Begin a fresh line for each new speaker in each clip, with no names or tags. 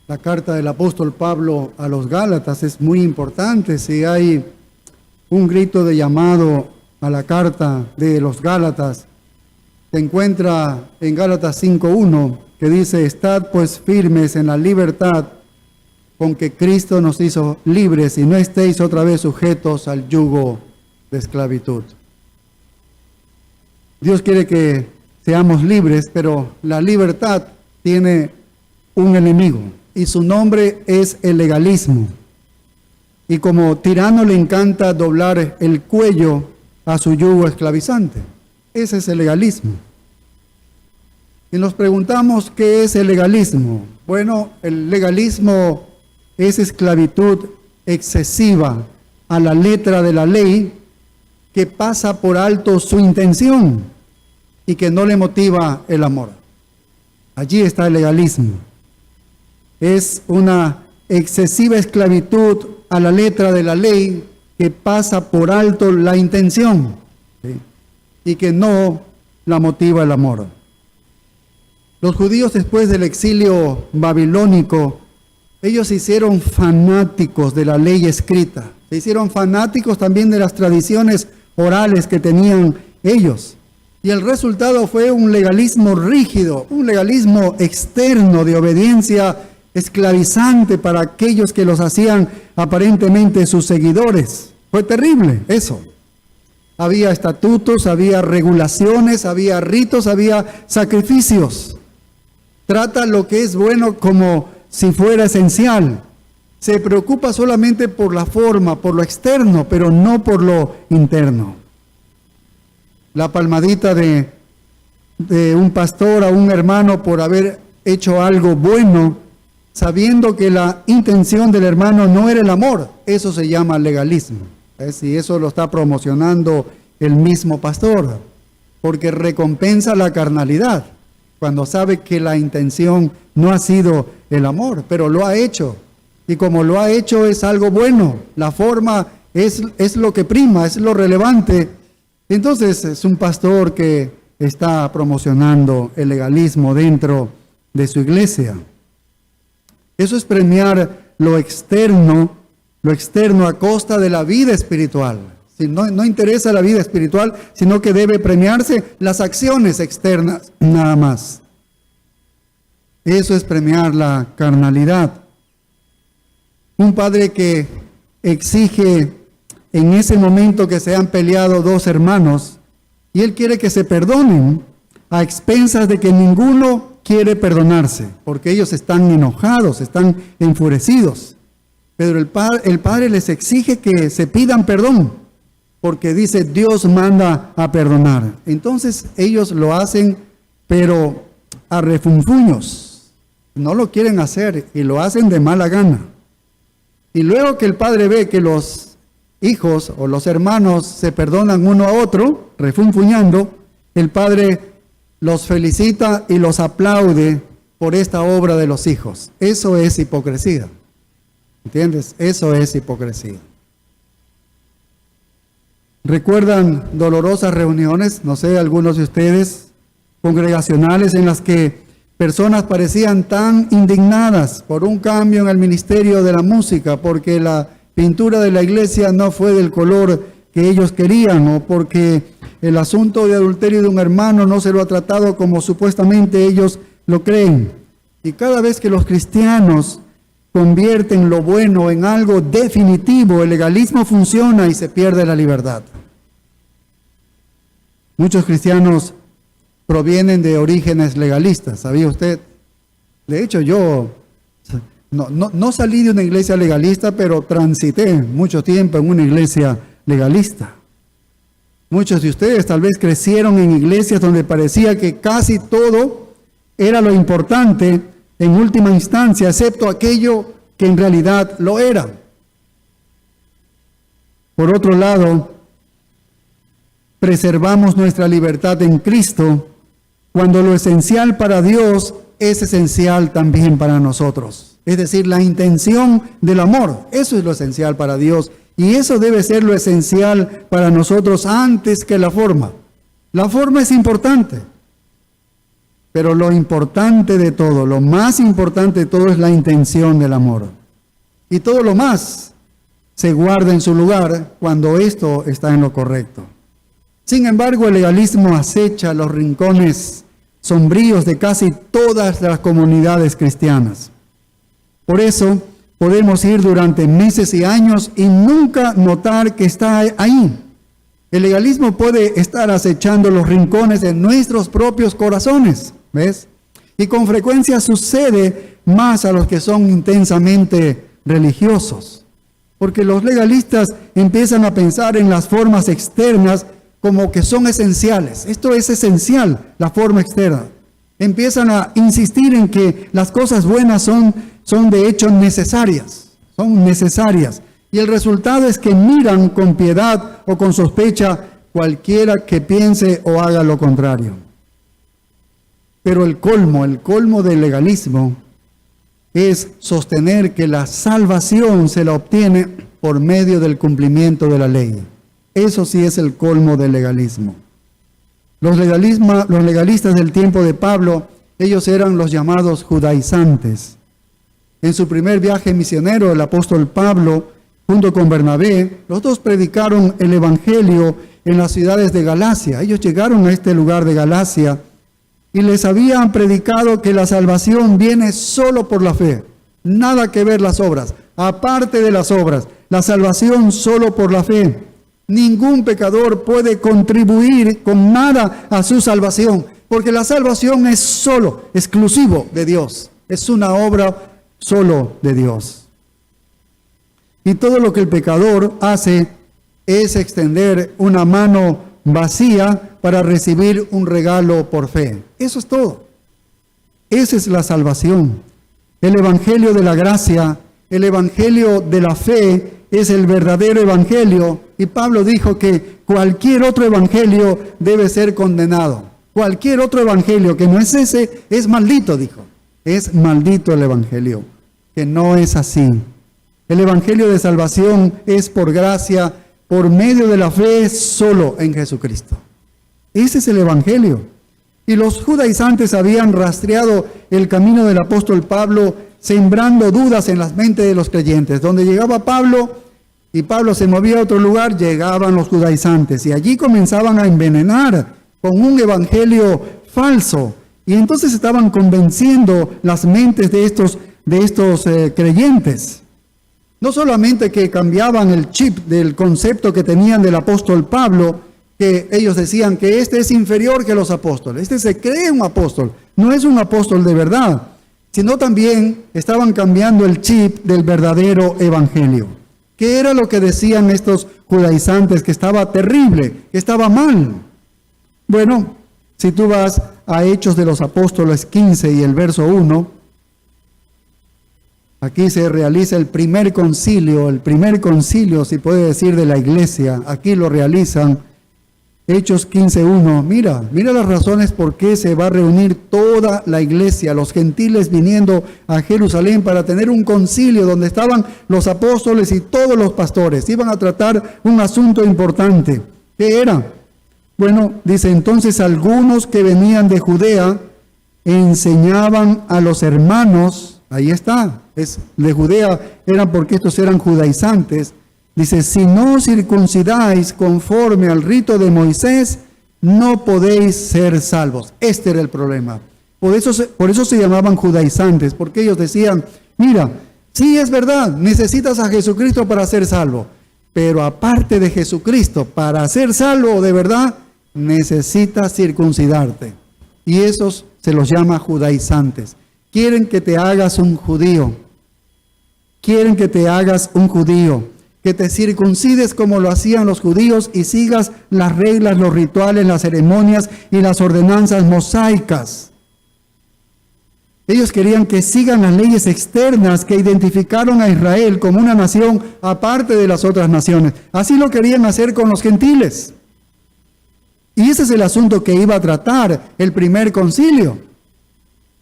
La carta del apóstol Pablo a los Gálatas es muy importante. Si hay un grito de llamado a la carta de los Gálatas, se encuentra en Gálatas 5:1, que dice: estad pues firmes en la libertad con que Cristo nos hizo libres, y no estéis otra vez sujetos al yugo de esclavitud. Dios quiere que seamos libres, pero la libertad tiene un enemigo, y su nombre es el legalismo. Y como tirano le encanta doblar el cuello a su yugo esclavizante. Ese es el legalismo. Y nos preguntamos, ¿qué es el legalismo? Bueno, el legalismo es esclavitud excesiva a la letra de la ley, que pasa por alto su intención y que no le motiva el amor. Allí está el legalismo. Es una excesiva esclavitud a la letra de la ley que pasa por alto la intención, ¿sí?, y que no la motiva el amor. Los judíos, después del exilio babilónico, ellos se hicieron fanáticos de la ley escrita. Se hicieron fanáticos también de las tradiciones orales que tenían ellos. Y el resultado fue un legalismo rígido, un legalismo externo de obediencia esclavizante para aquellos que los hacían aparentemente sus seguidores. Fue terrible eso. Había estatutos, había regulaciones, había ritos, había sacrificios. Trata lo que es bueno como si fuera esencial. Se preocupa solamente por la forma, por lo externo, pero no por lo interno. La palmadita de un pastor a un hermano por haber hecho algo bueno, sabiendo que la intención del hermano no era el amor, eso se llama legalismo. Y eso lo está promocionando el mismo pastor, porque recompensa la carnalidad, cuando sabe que la intención no ha sido el amor, pero lo ha hecho. Y como lo ha hecho es algo bueno, la forma es lo que prima, es lo relevante. Entonces es un pastor que está promocionando el legalismo dentro de su iglesia. Eso es premiar lo externo a costa de la vida espiritual. Si no interesa la vida espiritual, sino que debe premiarse las acciones externas nada más. Eso es premiar la carnalidad. Un padre que exige en ese momento que se han peleado dos hermanos, y él quiere que se perdonen a expensas de que ninguno quiere perdonarse, porque ellos están enojados, están enfurecidos. Pero el padre les exige que se pidan perdón, porque dice Dios manda a perdonar. Entonces ellos lo hacen, pero a refunfuños. No lo quieren hacer y lo hacen de mala gana. Y luego que el padre ve que los hijos o los hermanos se perdonan uno a otro, refunfuñando, el padre los felicita y los aplaude por esta obra de los hijos. Eso es hipocresía. ¿Entiendes? Eso es hipocresía. ¿Recuerdan dolorosas reuniones, no sé, algunos de ustedes, congregacionales, en las que personas parecían tan indignadas por un cambio en el ministerio de la música, porque la pintura de la iglesia no fue del color que ellos querían, o porque el asunto de adulterio de un hermano no se lo ha tratado como supuestamente ellos lo creen? Y cada vez que los cristianos convierten lo bueno en algo definitivo, el legalismo funciona y se pierde la libertad. Muchos cristianos provienen de orígenes legalistas, ¿sabía usted? De hecho, yo no salí de una iglesia legalista, pero transité mucho tiempo en una iglesia legalista. Muchos de ustedes tal vez crecieron en iglesias donde parecía que casi todo era lo importante en última instancia, excepto aquello que en realidad lo era. Por otro lado, preservamos nuestra libertad en Cristo cuando lo esencial para Dios es esencial también para nosotros. Es decir, la intención del amor, eso es lo esencial para Dios. Y eso debe ser lo esencial para nosotros antes que la forma. La forma es importante, Pero lo importante de todo, lo más importante de todo es la intención del amor. Y todo lo más se guarda en su lugar cuando esto está en lo correcto. Sin embargo, el legalismo acecha los rincones sombríos de casi todas las comunidades cristianas. Por eso, podemos ir durante meses y años y nunca notar que está ahí. El legalismo puede estar acechando los rincones de nuestros propios corazones, ¿ves? Y con frecuencia sucede más a los que son intensamente religiosos. Porque los legalistas empiezan a pensar en las formas externas como que son esenciales. Esto es esencial, la forma externa. Empiezan a insistir en que las cosas buenas son de hecho necesarias. Son necesarias. Y el resultado es que miran con piedad o con sospecha cualquiera que piense o haga lo contrario. Pero el colmo del legalismo es sostener que la salvación se la obtiene por medio del cumplimiento de la ley. Eso sí es el colmo del legalismo. Los legalistas del tiempo de Pablo, ellos eran los llamados judaizantes. En su primer viaje misionero, el apóstol Pablo, junto con Bernabé, los dos predicaron el evangelio en las ciudades de Galacia. Ellos llegaron a este lugar de Galacia y les habían predicado que la salvación viene solo por la fe. Nada que ver las obras. Aparte de las obras, la salvación solo por la fe. Ningún pecador puede contribuir con nada a su salvación, porque la salvación es solo, exclusivo de Dios. Es una obra solo de Dios. Y todo lo que el pecador hace es extender una mano vacía para recibir un regalo por fe. Eso es todo. Esa es la salvación. El evangelio de la gracia, el evangelio de la fe es el verdadero evangelio. Y Pablo dijo que cualquier otro evangelio debe ser condenado. Cualquier otro evangelio que no es ese es maldito, dijo. Es maldito el evangelio, que no es así. El evangelio de salvación es por gracia, por medio de la fe solo en Jesucristo. Ese es el evangelio. Y los judaizantes habían rastreado el camino del apóstol Pablo, sembrando dudas en las mentes de los creyentes. Donde llegaba Pablo y Pablo se movía a otro lugar, llegaban los judaizantes y allí comenzaban a envenenar con un evangelio falso. Y entonces estaban convenciendo las mentes de estos creyentes. No solamente que cambiaban el chip del concepto que tenían del apóstol Pablo, que ellos decían que este es inferior que los apóstoles, este se cree un apóstol, no es un apóstol de verdad, sino también estaban cambiando el chip del verdadero evangelio. ¿Qué era lo que decían estos judaizantes? Que estaba terrible, que estaba mal. Bueno, si tú vas a Hechos de los Apóstoles 15 y el verso 1, aquí se realiza el primer concilio, si puede decir, de la iglesia. Aquí lo realizan. Hechos 15:1. Mira las razones por qué se va a reunir toda la iglesia, los gentiles viniendo a Jerusalén para tener un concilio donde estaban los apóstoles y todos los pastores. Iban a tratar un asunto importante. ¿Qué era? Bueno, dice, entonces algunos que venían de Judea enseñaban a los hermanos, ahí está, es de Judea, eran porque estos eran judaizantes. Dice, si no circuncidáis conforme al rito de Moisés, no podéis ser salvos. Este era el problema. Por eso se llamaban judaizantes, porque ellos decían, mira, sí es verdad, necesitas a Jesucristo para ser salvo, pero aparte de Jesucristo, para ser salvo de verdad, necesitas circuncidarte. Y esos se los llama judaizantes. Quieren que te hagas un judío. Quieren que te hagas un judío. Que te circuncides como lo hacían los judíos y sigas las reglas, los rituales, las ceremonias y las ordenanzas mosaicas. Ellos querían que sigan las leyes externas que identificaron a Israel como una nación aparte de las otras naciones. Así lo querían hacer con los gentiles. Y ese es el asunto que iba a tratar el primer concilio.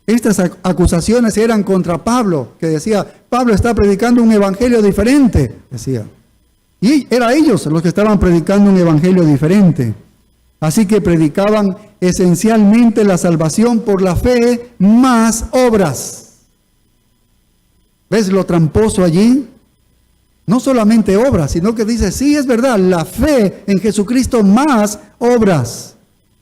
Estas acusaciones eran contra Pablo, que decía, Pablo está predicando un evangelio diferente, decía. Y era ellos los que estaban predicando un evangelio diferente. Así que predicaban esencialmente la salvación por la fe más obras. ¿Ves lo tramposo allí? No solamente obras, sino que dice, sí, es verdad, la fe en Jesucristo más obras.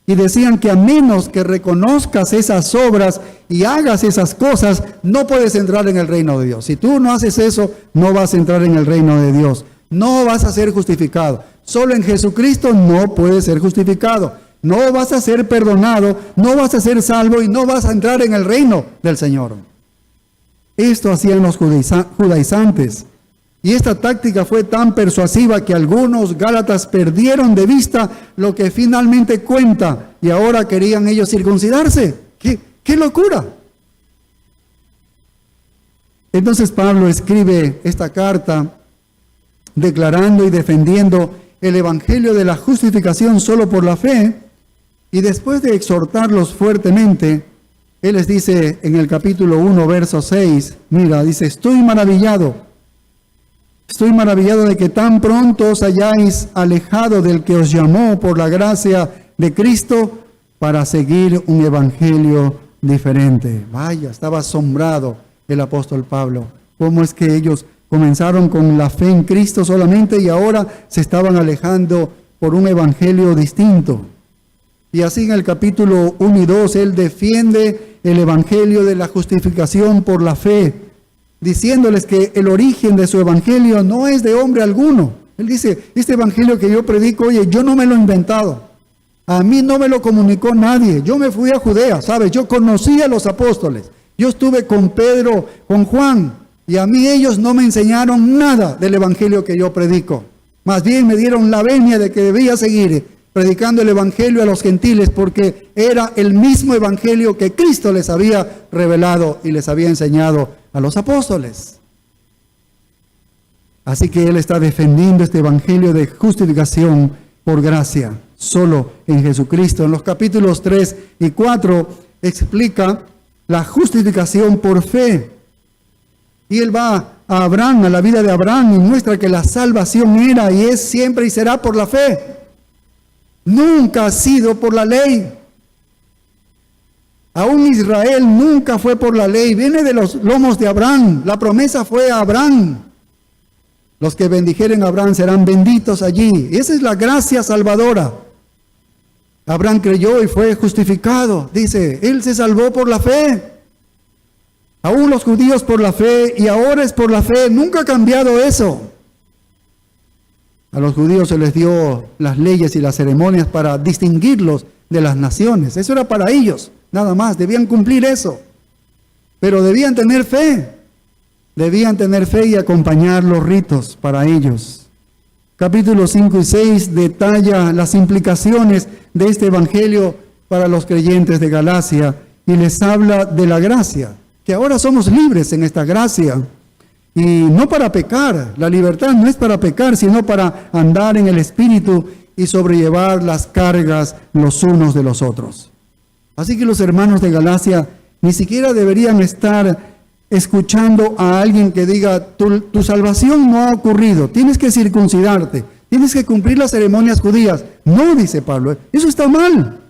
Y decían que a menos que reconozcas esas obras y hagas esas cosas, no puedes entrar en el reino de Dios. Si tú no haces eso, no vas a entrar en el reino de Dios. No vas a ser justificado. Solo en Jesucristo no puedes ser justificado. No vas a ser perdonado, no vas a ser salvo y no vas a entrar en el reino del Señor. Esto hacían los judaizantes. Y esta táctica fue tan persuasiva que algunos gálatas perdieron de vista lo que finalmente cuenta y ahora querían ellos circuncidarse. ¡Qué locura! Entonces Pablo escribe esta carta declarando y defendiendo el evangelio de la justificación solo por la fe, y después de exhortarlos fuertemente, él les dice en el capítulo 1, verso 6, mira, dice, estoy maravillado de que tan pronto os hayáis alejado del que os llamó por la gracia de Cristo para seguir un evangelio diferente. Vaya, estaba asombrado el apóstol Pablo. ¿Cómo es que ellos comenzaron con la fe en Cristo solamente y ahora se estaban alejando por un evangelio distinto? Y así en el capítulo 1 y 2, él defiende el evangelio de la justificación por la fe, diciéndoles que el origen de su evangelio no es de hombre alguno. Él dice, este evangelio que yo predico, oye, yo no me lo he inventado. A mí no me lo comunicó nadie. Yo me fui a Judea, ¿sabes? Yo conocí a los apóstoles. Yo estuve con Pedro, con Juan, y a mí ellos no me enseñaron nada del evangelio que yo predico. Más bien me dieron la venia de que debía seguir predicando el evangelio a los gentiles, porque era el mismo evangelio que Cristo les había revelado y les había enseñado a los apóstoles. Así que él está defendiendo este evangelio de justificación por gracia, solo en Jesucristo. En los capítulos 3 y 4 explica la justificación por fe. Y él va a Abraham, a la vida de Abraham, y muestra que la salvación era y es siempre y será por la fe. Nunca ha sido por la ley. Aún Israel nunca fue por la ley. Viene de los lomos de Abraham. La promesa fue a Abraham. Los que bendijeren a Abraham serán benditos allí. Esa es la gracia salvadora. Abraham creyó y fue justificado. Dice, él se salvó por la fe. Aún los judíos por la fe, y ahora es por la fe. Nunca ha cambiado eso. A los judíos se les dio las leyes y las ceremonias para distinguirlos de las naciones. Eso era para ellos, nada más. Debían cumplir eso. Pero debían tener fe. Debían tener fe y acompañar los ritos para ellos. Capítulos 5 y 6 detalla las implicaciones de este evangelio para los creyentes de Galacia y les habla de la gracia, que ahora somos libres en esta gracia. Y no para pecar, la libertad no es para pecar, sino para andar en el Espíritu y sobrellevar las cargas los unos de los otros. Así que los hermanos de Galacia ni siquiera deberían estar escuchando a alguien que diga, tu salvación no ha ocurrido, tienes que circuncidarte, tienes que cumplir las ceremonias judías. No, dice Pablo, eso está mal.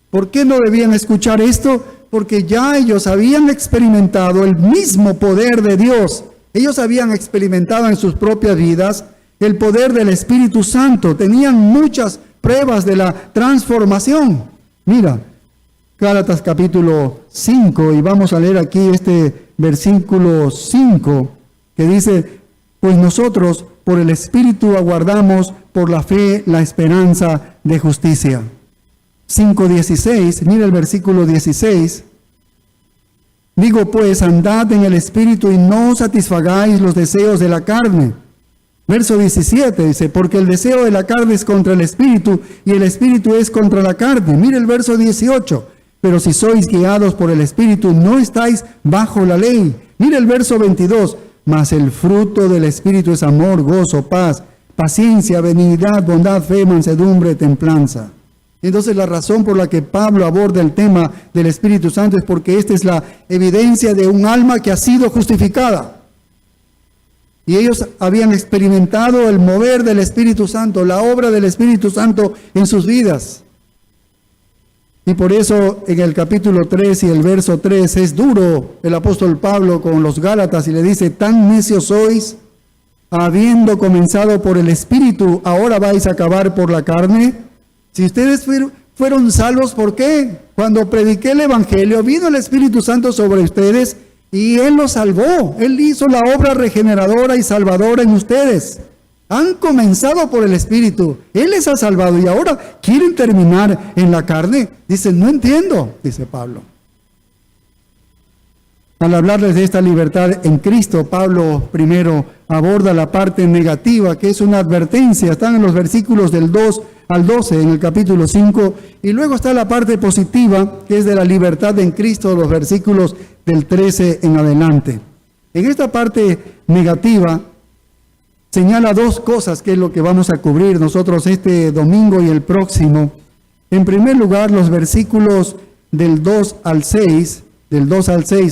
¿Por qué no debían escuchar esto? Porque ya ellos habían experimentado el mismo poder de Dios. Ellos habían experimentado en sus propias vidas el poder del Espíritu Santo. Tenían muchas pruebas de la transformación. Mira, Gálatas capítulo 5, y vamos a leer aquí este versículo 5, que dice, pues nosotros por el Espíritu aguardamos por la fe la esperanza de justicia. 5:16, mira el versículo 16. Digo pues, andad en el Espíritu y no satisfagáis los deseos de la carne. Verso 17 dice, porque el deseo de la carne es contra el Espíritu y el Espíritu es contra la carne. Mire el verso 18, pero si sois guiados por el Espíritu, no estáis bajo la ley. Mire el verso 22, mas el fruto del Espíritu es amor, gozo, paz, paciencia, benignidad, bondad, fe, mansedumbre, templanza. Entonces la razón por la que Pablo aborda el tema del Espíritu Santo es porque esta es la evidencia de un alma que ha sido justificada. Y ellos habían experimentado el mover del Espíritu Santo, la obra del Espíritu Santo en sus vidas. Y por eso en el capítulo 3 y el verso 3 es duro el apóstol Pablo con los Gálatas y le dice: tan necios sois, habiendo comenzado por el Espíritu, ahora vais a acabar por la carne. Si ustedes fueron salvos, ¿por qué? Cuando prediqué el Evangelio, vino el Espíritu Santo sobre ustedes y Él los salvó. Él hizo la obra regeneradora y salvadora en ustedes. Han comenzado por el Espíritu, Él les ha salvado y ahora quieren terminar en la carne. Dicen: no entiendo, dice Pablo. Al hablarles de esta libertad en Cristo, Pablo primero aborda la parte negativa, que es una advertencia. Están en los versículos del 2 al 12 en el capítulo 5, y luego está la parte positiva, que es de la libertad en Cristo, los versículos del 13 en adelante. En esta parte negativa señala dos cosas, que es lo que vamos a cubrir nosotros este domingo y el próximo. En primer lugar, los versículos del 2 al 6,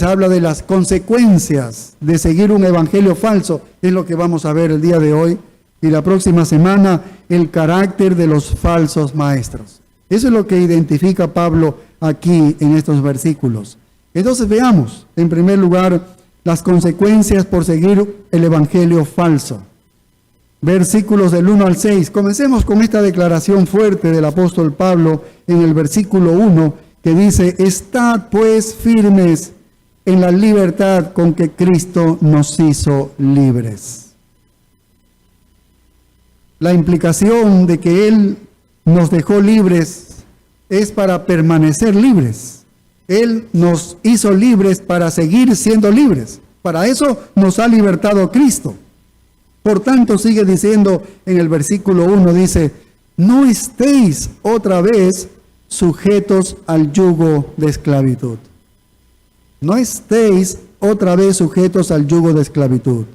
habla de las consecuencias de seguir un evangelio falso. Es lo que vamos a ver el día de hoy. Y la próxima semana, el carácter de los falsos maestros. Eso es lo que identifica Pablo aquí en estos versículos. Entonces veamos, en primer lugar, las consecuencias por seguir el evangelio falso. Versículos del 1 al 6. Comencemos con esta declaración fuerte del apóstol Pablo en el versículo 1, que dice: estad pues firmes en la libertad con que Cristo nos hizo libres. La implicación de que Él nos dejó libres es para permanecer libres. Él nos hizo libres para seguir siendo libres. Para eso nos ha libertado Cristo. Por tanto, sigue diciendo en el versículo 1, dice: no estéis otra vez sujetos al yugo de esclavitud. No estéis otra vez sujetos al yugo de esclavitud.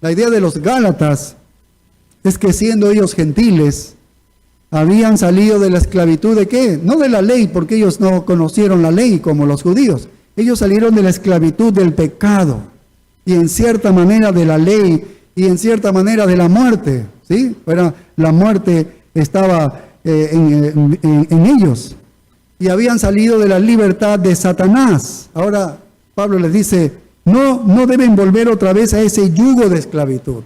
La idea de los Gálatas es que, siendo ellos gentiles, habían salido de la esclavitud ¿de qué? No de la ley, porque ellos no conocieron la ley como los judíos. Ellos salieron de la esclavitud del pecado y en cierta manera de la ley y en cierta manera de la muerte, ¿sí? Pero la muerte estaba en ellos y habían salido de la libertad de Satanás. Ahora Pablo les dice: no deben volver otra vez a ese yugo de esclavitud.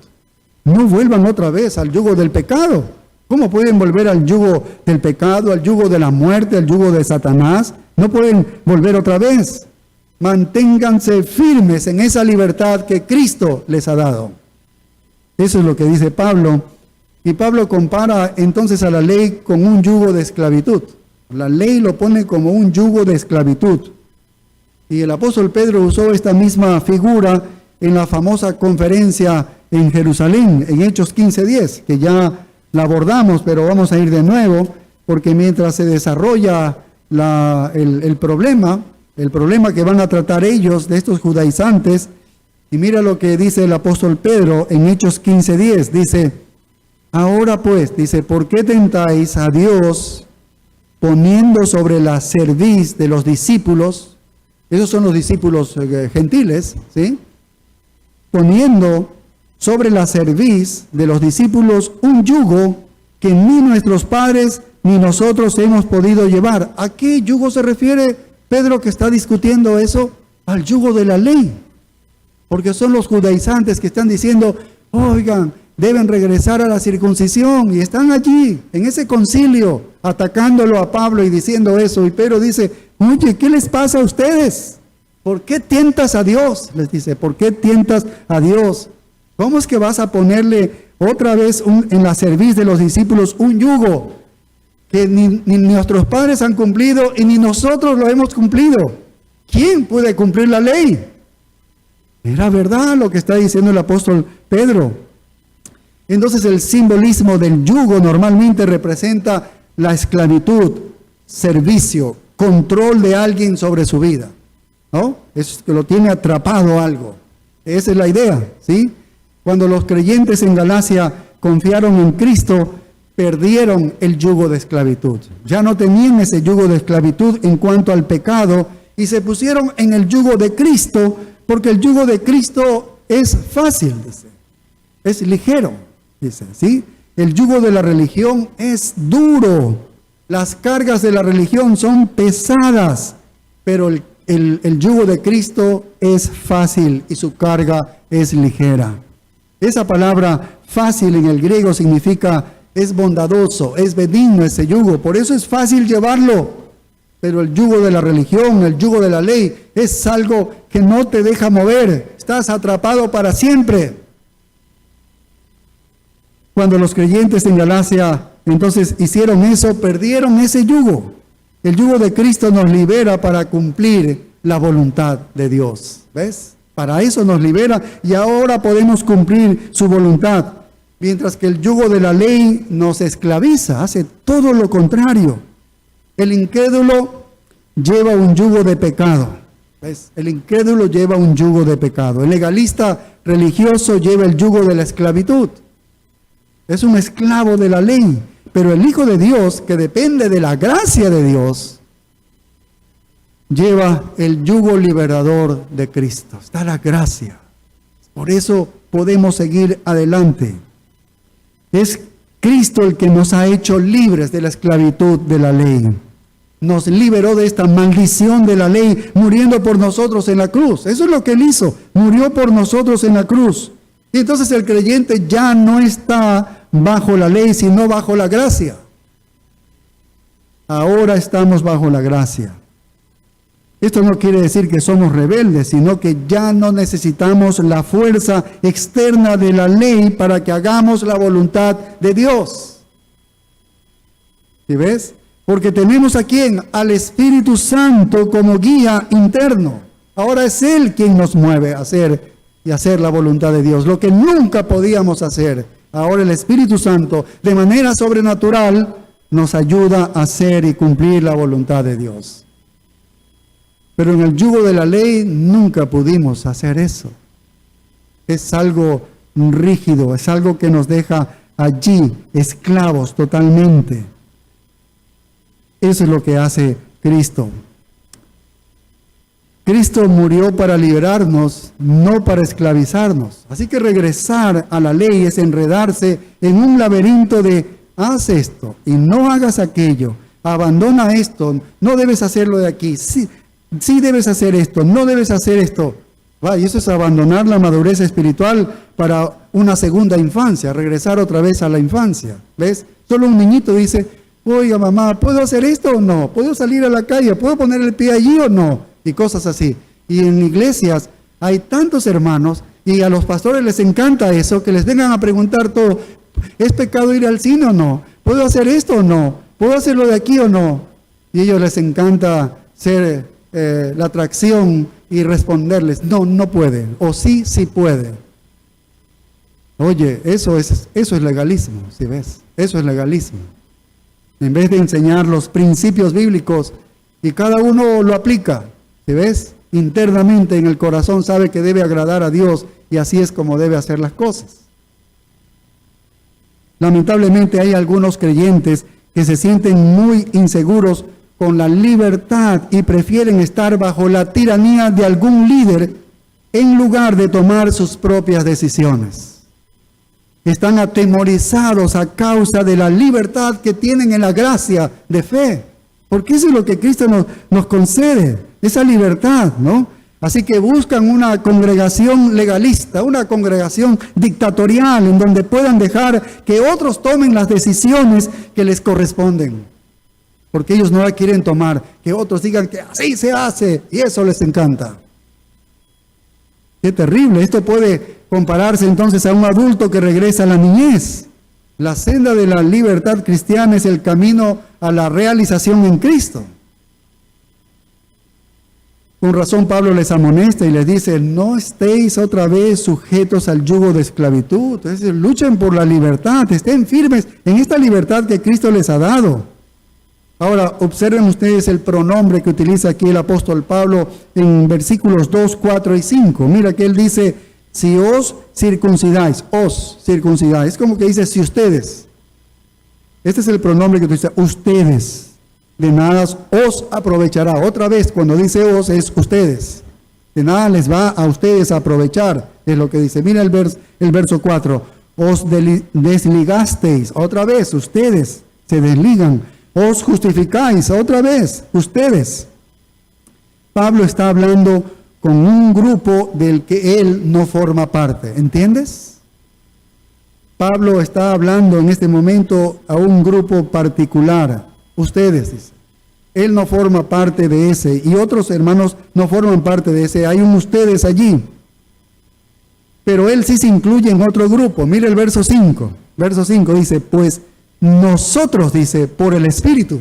No vuelvan otra vez al yugo del pecado. ¿Cómo pueden volver al yugo del pecado, al yugo de la muerte, al yugo de Satanás? No pueden volver otra vez. Manténganse firmes en esa libertad que Cristo les ha dado. Eso es lo que dice Pablo. Y Pablo compara entonces a la ley con un yugo de esclavitud. La ley lo pone como un yugo de esclavitud. Y el apóstol Pedro usó esta misma figura en la famosa conferencia en Jerusalén, en Hechos 15:10, que ya la abordamos, pero vamos a ir de nuevo, porque mientras se desarrolla el problema que van a tratar ellos, de estos judaizantes, y mira lo que dice el apóstol Pedro en Hechos 15:10, dice: ahora pues, dice, ¿por qué tentáis a Dios poniendo sobre la cerviz de los discípulos? Esos son los discípulos gentiles, ¿sí? Poniendo sobre la cerviz de los discípulos un yugo que ni nuestros padres ni nosotros hemos podido llevar. ¿A qué yugo se refiere Pedro que está discutiendo eso? Al yugo de la ley. Porque son los judaizantes que están diciendo: oigan, deben regresar a la circuncisión. Y están allí, en ese concilio, atacándolo a Pablo y diciendo eso. Y Pedro dice: oye, ¿qué les pasa a ustedes? ¿Por qué tientas a Dios? Les dice: ¿por qué tientas a Dios? ¿Cómo es que vas a ponerle otra vez en la cerviz de los discípulos un yugo que ni nuestros padres han cumplido y ni nosotros lo hemos cumplido? ¿Quién puede cumplir la ley? Era verdad lo que está diciendo el apóstol Pedro. Entonces el simbolismo del yugo normalmente representa la esclavitud, servicio, control de alguien sobre su vida, ¿no? Es que lo tiene atrapado algo. Esa es la idea, ¿sí? Cuando los creyentes en Galacia confiaron en Cristo, perdieron el yugo de esclavitud. Ya no tenían ese yugo de esclavitud en cuanto al pecado y se pusieron en el yugo de Cristo, porque el yugo de Cristo es fácil, dice. Es ligero, dice, ¿sí? El yugo de la religión es duro. Las cargas de la religión son pesadas, pero el yugo de Cristo es fácil y su carga es ligera. Esa palabra fácil en el griego significa es bondadoso, es benigno ese yugo, por eso es fácil llevarlo. Pero el yugo de la religión, el yugo de la ley, es algo que no te deja mover, estás atrapado para siempre. Cuando los creyentes en Galacia entonces hicieron eso, perdieron ese yugo. El yugo de Cristo nos libera para cumplir la voluntad de Dios. ¿Ves? Para eso nos libera y ahora podemos cumplir su voluntad. Mientras que el yugo de la ley nos esclaviza, hace todo lo contrario. El incrédulo lleva un yugo de pecado. ¿Ves? El incrédulo lleva un yugo de pecado. El legalista religioso lleva el yugo de la esclavitud. Es un esclavo de la ley. Pero el Hijo de Dios, que depende de la gracia de Dios, lleva el yugo liberador de Cristo. Está la gracia. Por eso podemos seguir adelante. Es Cristo el que nos ha hecho libres de la esclavitud de la ley. Nos liberó de esta maldición de la ley, muriendo por nosotros en la cruz. Eso es lo que Él hizo. Murió por nosotros en la cruz. Y entonces el creyente ya no está bajo la ley, sino bajo la gracia. Ahora estamos bajo la gracia. Esto no quiere decir que somos rebeldes, sino que ya no necesitamos la fuerza externa de la ley para que hagamos la voluntad de Dios. ¿Sí ves? Porque tenemos a ¿quién? Al Espíritu Santo como guía interno. Ahora es Él quien nos mueve a hacer la voluntad de Dios. Lo que nunca podíamos hacer, ahora el Espíritu Santo, de manera sobrenatural, nos ayuda a hacer y cumplir la voluntad de Dios. Pero en el yugo de la ley nunca pudimos hacer eso. Es algo rígido, es algo que nos deja allí, esclavos totalmente. Eso es lo que hace Cristo. Cristo murió para liberarnos, no para esclavizarnos. Así que regresar a la ley es enredarse en un laberinto de haz esto y no hagas aquello, abandona esto, no debes hacerlo de aquí, sí debes hacer esto, no debes hacer esto. Y eso es abandonar la madurez espiritual para una segunda infancia, regresar otra vez a la infancia. ¿Ves? Solo un niñito dice, oiga mamá, ¿puedo hacer esto o no? ¿Puedo salir a la calle? ¿Puedo poner el pie allí o no? Y cosas así. Y en iglesias hay tantos hermanos y a los pastores les encanta eso, que les vengan a preguntar todo. ¿Es pecado ir al cine o no? ¿Puedo hacer esto o no? ¿Puedo hacerlo de aquí o no? Y a ellos les encanta ser la atracción y responderles, no, no puede, o sí, sí puede. Oye, eso es legalismo, ¿sí ves? Eso es legalismo. En vez de enseñar los principios bíblicos y cada uno lo aplica, ¿sí ves? Internamente en el corazón sabe que debe agradar a Dios y así es como debe hacer las cosas. Lamentablemente hay algunos creyentes que se sienten muy inseguros con la libertad y prefieren estar bajo la tiranía de algún líder en lugar de tomar sus propias decisiones. Están atemorizados a causa de la libertad que tienen en la gracia de fe, porque eso es lo que Cristo nos concede, esa libertad, ¿no? Así que buscan una congregación legalista, una congregación dictatorial, en donde puedan dejar que otros tomen las decisiones que les corresponden. Porque ellos no la quieren tomar, que otros digan que así se hace, y eso les encanta. Qué terrible, esto puede compararse entonces a un adulto que regresa a la niñez. La senda de la libertad cristiana es el camino a la realización en Cristo. Con razón Pablo les amonesta y les dice, no estéis otra vez sujetos al yugo de esclavitud. Entonces, luchen por la libertad, estén firmes en esta libertad que Cristo les ha dado. Ahora, observen ustedes el pronombre que utiliza aquí el apóstol Pablo en versículos 2, 4 y 5. Mira que él dice, si os circuncidáis. Es como que dice, si ustedes. Este es el pronombre que utiliza, ustedes. De nada os aprovechará. Otra vez, cuando dice os, es ustedes. De nada les va a ustedes a aprovechar, es lo que dice. Mira el verso 4. Os desligasteis. Otra vez, ustedes se desligan os justificáis. Otra vez, ustedes. Pablo está hablando con un grupo del que él no forma parte. ¿Entiendes? Pablo está hablando en este momento a un grupo particular. Ustedes, dice. Él no forma parte de ese y otros hermanos no forman parte de ese. Hay un ustedes allí. Pero él sí se incluye en otro grupo. Mire el verso 5. Verso 5 dice, pues nosotros, dice, por el Espíritu.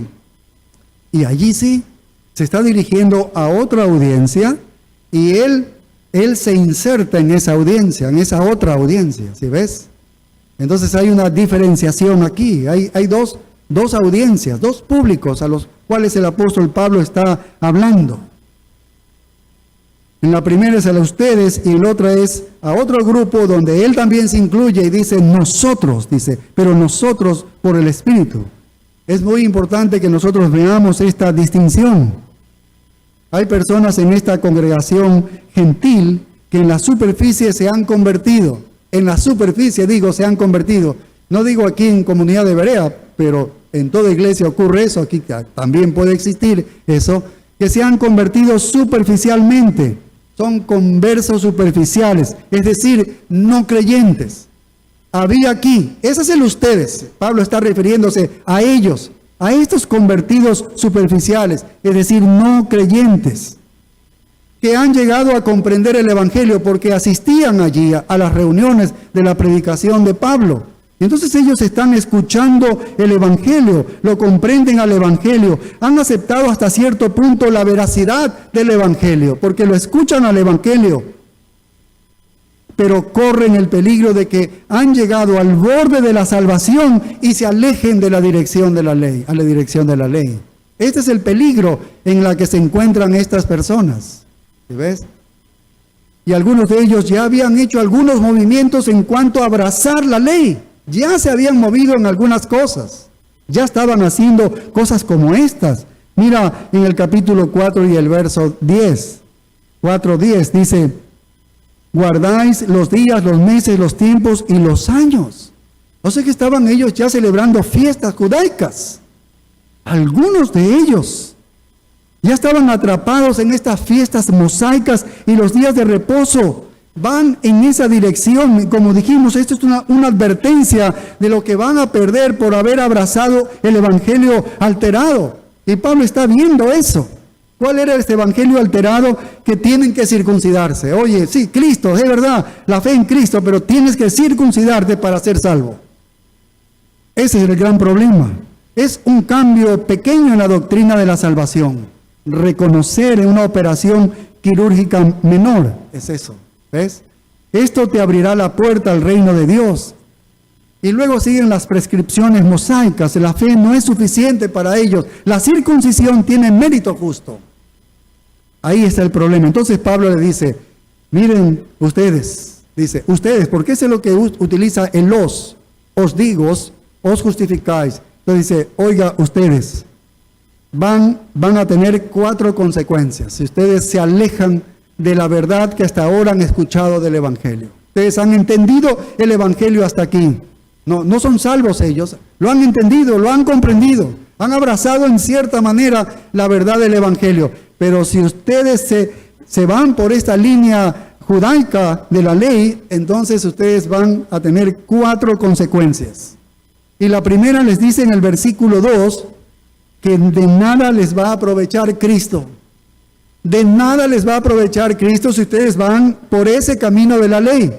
Y allí sí se está dirigiendo a otra audiencia y él se inserta en esa audiencia, en esa otra audiencia. ¿Sí ves? Entonces hay una diferenciación aquí. Hay dos audiencias, dos públicos a los cuales el apóstol Pablo está hablando. En la primera es a ustedes y en la otra es a otro grupo donde él también se incluye y dice nosotros, dice, pero nosotros por el Espíritu. Es muy importante que nosotros veamos esta distinción. Hay personas en esta congregación gentil que en la superficie se han convertido. En la superficie, digo, se han convertido. No digo aquí en Comunidad de Berea, pero en toda iglesia ocurre eso. Aquí también puede existir eso, que se han convertido superficialmente. Son conversos superficiales, es decir, no creyentes. Había aquí, ese es el ustedes. Pablo está refiriéndose a ellos, a estos convertidos superficiales, es decir, no creyentes, que han llegado a comprender el Evangelio porque asistían allí a las reuniones de la predicación de Pablo. Entonces ellos están escuchando el Evangelio, lo comprenden al Evangelio, han aceptado hasta cierto punto la veracidad del Evangelio, porque lo escuchan al Evangelio, pero corren el peligro de que han llegado al borde de la salvación y se alejen de la dirección de la ley, a la dirección de la ley. Este es el peligro en la que se encuentran estas personas. ¿Sí ves? Y algunos de ellos ya habían hecho algunos movimientos en cuanto a abrazar la ley. Ya se habían movido en algunas cosas. Ya estaban haciendo cosas como estas. Mira en el capítulo 4 y el verso 10. 4:10 dice, guardáis los días, los meses, los tiempos y los años. O sea que estaban ellos ya celebrando fiestas judaicas. Algunos de ellos ya estaban atrapados en estas fiestas mosaicas y los días de reposo. Van en esa dirección. Como dijimos, esto es una advertencia de lo que van a perder por haber abrazado el evangelio alterado. Y Pablo está viendo eso. ¿Cuál era este evangelio alterado? Que tienen que circuncidarse. Oye, sí, Cristo, es verdad, la fe en Cristo, pero tienes que circuncidarte para ser salvo. Ese es el gran problema. Es un cambio pequeño en la doctrina de la salvación. Reconocer en una operación quirúrgica menor, es eso. ¿Ves? Esto te abrirá la puerta al reino de Dios. Y luego siguen las prescripciones mosaicas. La fe no es suficiente para ellos. La circuncisión tiene mérito justo. Ahí está el problema. Entonces Pablo le dice, miren ustedes, dice, ustedes, porque eso es lo que utiliza el os digo, os justificáis. Entonces dice, oiga, ustedes van a tener 4 consecuencias si ustedes se alejan de la verdad que hasta ahora han escuchado del Evangelio. Ustedes han entendido el Evangelio hasta aquí. No son salvos ellos, lo han entendido, lo han comprendido, han abrazado en cierta manera la verdad del Evangelio. Pero si ustedes se van por esta línea judaica de la ley, entonces ustedes van a tener 4 consecuencias. Y la primera les dice en el versículo 2, que de nada les va a aprovechar Cristo. De nada les va a aprovechar Cristo si ustedes van por ese camino de la ley,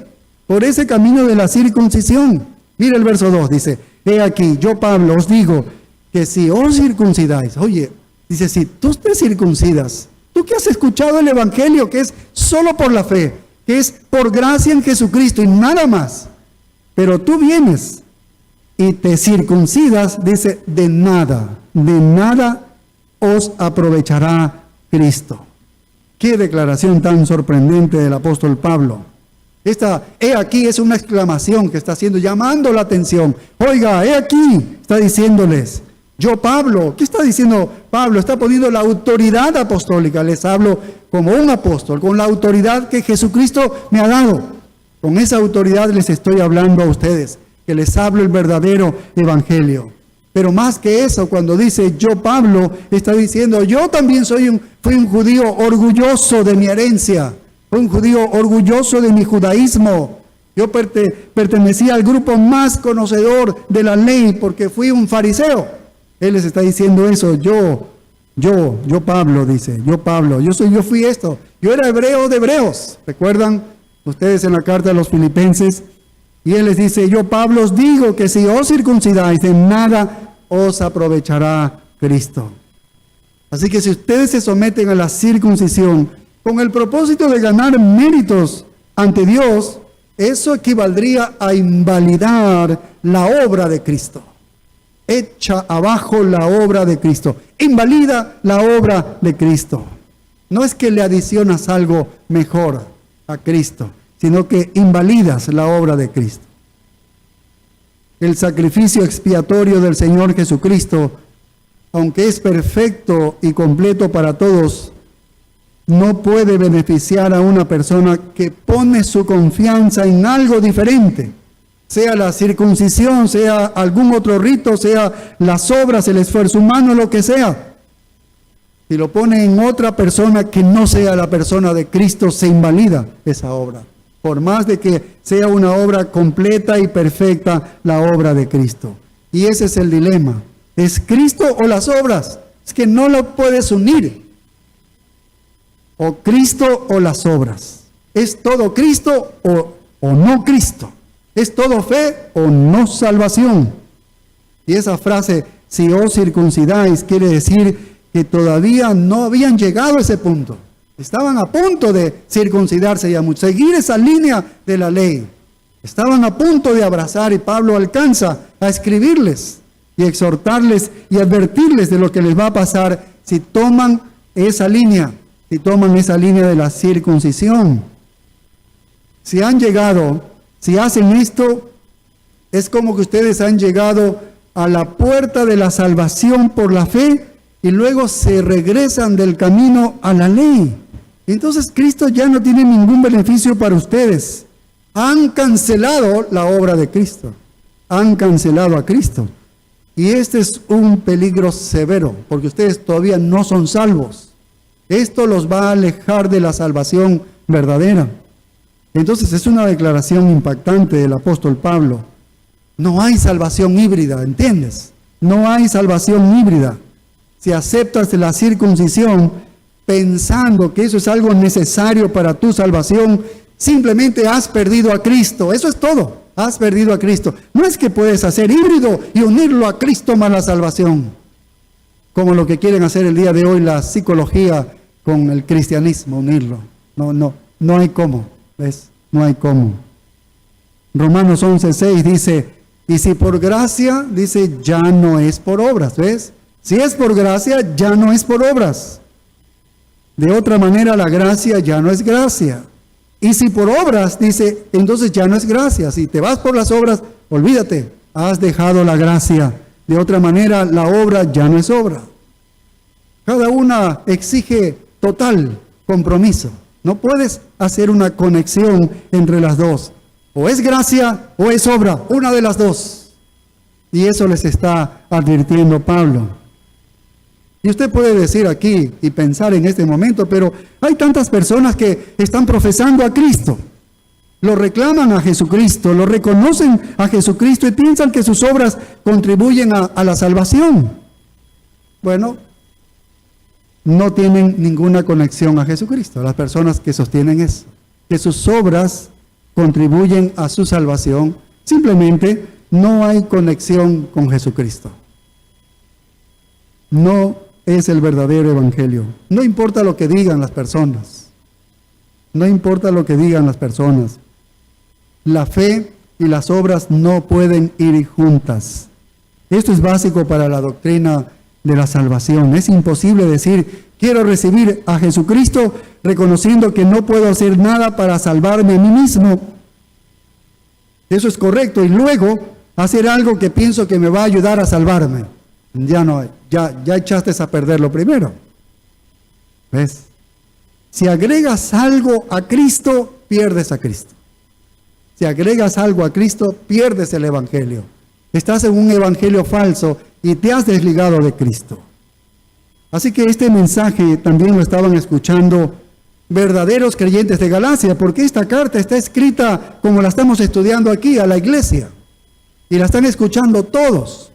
por ese camino de la circuncisión. Mira el verso 2, dice, he aquí, yo Pablo os digo que si os circuncidáis, oye, dice, si tú te circuncidas, tú que has escuchado el Evangelio, que es solo por la fe, que es por gracia en Jesucristo y nada más, pero tú vienes y te circuncidas, dice, de nada os aprovechará Cristo. Qué declaración tan sorprendente del apóstol Pablo. Esta, he aquí, es una exclamación que está haciendo, llamando la atención. Oiga, he aquí, está diciéndoles, yo Pablo, ¿qué está diciendo Pablo? Está poniendo la autoridad apostólica, les hablo como un apóstol, con la autoridad que Jesucristo me ha dado. Con esa autoridad les estoy hablando a ustedes, que les hablo el verdadero evangelio. Pero más que eso, cuando dice yo Pablo, está diciendo yo también fui un judío orgulloso de mi herencia, fui un judío orgulloso de mi judaísmo. Yo pertenecía al grupo más conocedor de la ley porque fui un fariseo. Él les está diciendo eso, yo Pablo, dice, yo Pablo, yo fui esto. Yo era hebreo de hebreos, ¿recuerdan ustedes en la carta de los Filipenses? Y él les dice, yo Pablo os digo que si os circuncidáis, en nada os aprovechará Cristo. Así que si ustedes se someten a la circuncisión con el propósito de ganar méritos ante Dios, eso equivaldría a invalidar la obra de Cristo. Echa abajo la obra de Cristo. Invalida la obra de Cristo. No es que le adicionas algo mejor a Cristo, sino que invalidas la obra de Cristo. El sacrificio expiatorio del Señor Jesucristo, aunque es perfecto y completo para todos, no puede beneficiar a una persona que pone su confianza en algo diferente, sea la circuncisión, sea algún otro rito, sea las obras, el esfuerzo humano, lo que sea. Si lo pone en otra persona que no sea la persona de Cristo, se invalida esa obra. Por más de que sea una obra completa y perfecta, la obra de Cristo. Y ese es el dilema. ¿Es Cristo o las obras? Es que no lo puedes unir. O Cristo o las obras. ¿Es todo Cristo o no Cristo? ¿Es todo fe o no salvación? Y esa frase, si os circuncidáis, quiere decir que todavía no habían llegado a ese punto. Estaban a punto de circuncidarse ya mucho, seguir esa línea de la ley. Estaban a punto de abrazar y Pablo alcanza a escribirles y exhortarles y advertirles de lo que les va a pasar si toman esa línea, de la circuncisión. Si han llegado, si hacen esto, es como que ustedes han llegado a la puerta de la salvación por la fe y luego se regresan del camino a la ley. Entonces Cristo ya no tiene ningún beneficio para ustedes. Han cancelado la obra de Cristo. Han cancelado a Cristo. Y este es un peligro severo, porque ustedes todavía no son salvos. Esto los va a alejar de la salvación verdadera. Entonces es una declaración impactante del apóstol Pablo. No hay salvación híbrida, ¿entiendes? No hay salvación híbrida. Si aceptas la circuncisión pensando que eso es algo necesario para tu salvación, simplemente has perdido a Cristo. Eso es todo. Has perdido a Cristo. No es que puedes hacer híbrido y unirlo a Cristo más la salvación, como lo que quieren hacer el día de hoy la psicología con el cristianismo, unirlo. No hay cómo. ¿Ves? No hay cómo. Romanos 11:6 dice, y si por gracia, dice, ya no es por obras. ¿Ves? Si es por gracia, ya no es por obras. De otra manera, la gracia ya no es gracia. Y si por obras, dice, entonces ya no es gracia. Si te vas por las obras, olvídate, has dejado la gracia. De otra manera, la obra ya no es obra. Cada una exige total compromiso. No puedes hacer una conexión entre las dos. O es gracia o es obra, una de las dos. Y eso les está advirtiendo Pablo. Y usted puede decir aquí y pensar en este momento, pero hay tantas personas que están profesando a Cristo. Lo reclaman a Jesucristo, lo reconocen a Jesucristo y piensan que sus obras contribuyen a la salvación. Bueno, no tienen ninguna conexión a Jesucristo, las personas que sostienen eso, que sus obras contribuyen a su salvación, simplemente no hay conexión con Jesucristo. No es el verdadero evangelio. No importa lo que digan las personas. No importa lo que digan las personas. La fe y las obras no pueden ir juntas. Esto es básico para la doctrina de la salvación. Es imposible decir, quiero recibir a Jesucristo reconociendo que no puedo hacer nada para salvarme a mí mismo. Eso es correcto. Y luego hacer algo que pienso que me va a ayudar a salvarme. Ya echaste a perder lo primero. ¿Ves? Si agregas algo a Cristo, pierdes a Cristo. Si agregas algo a Cristo, pierdes el evangelio. Estás en un evangelio falso y te has desligado de Cristo. Así que este mensaje también lo estaban escuchando verdaderos creyentes de Galacia, porque esta carta está escrita como la estamos estudiando aquí a la iglesia, y la están escuchando todos.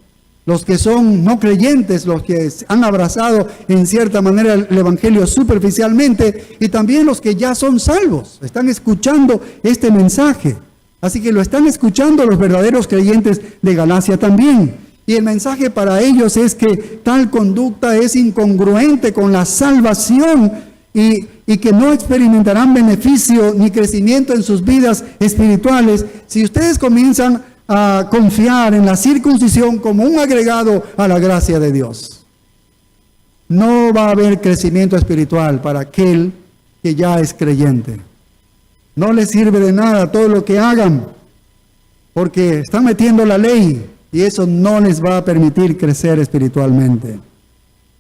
Los que son no creyentes, los que han abrazado en cierta manera el evangelio superficialmente, y también los que ya son salvos, están escuchando este mensaje. Así que lo están escuchando los verdaderos creyentes de Galacia también. Y el mensaje para ellos es que tal conducta es incongruente con la salvación y que no experimentarán beneficio ni crecimiento en sus vidas espirituales si ustedes comienzan a confiar en la circuncisión como un agregado a la gracia de Dios. No va a haber crecimiento espiritual para aquel que ya es creyente. No les sirve de nada todo lo que hagan, porque están metiendo la ley y eso no les va a permitir crecer espiritualmente.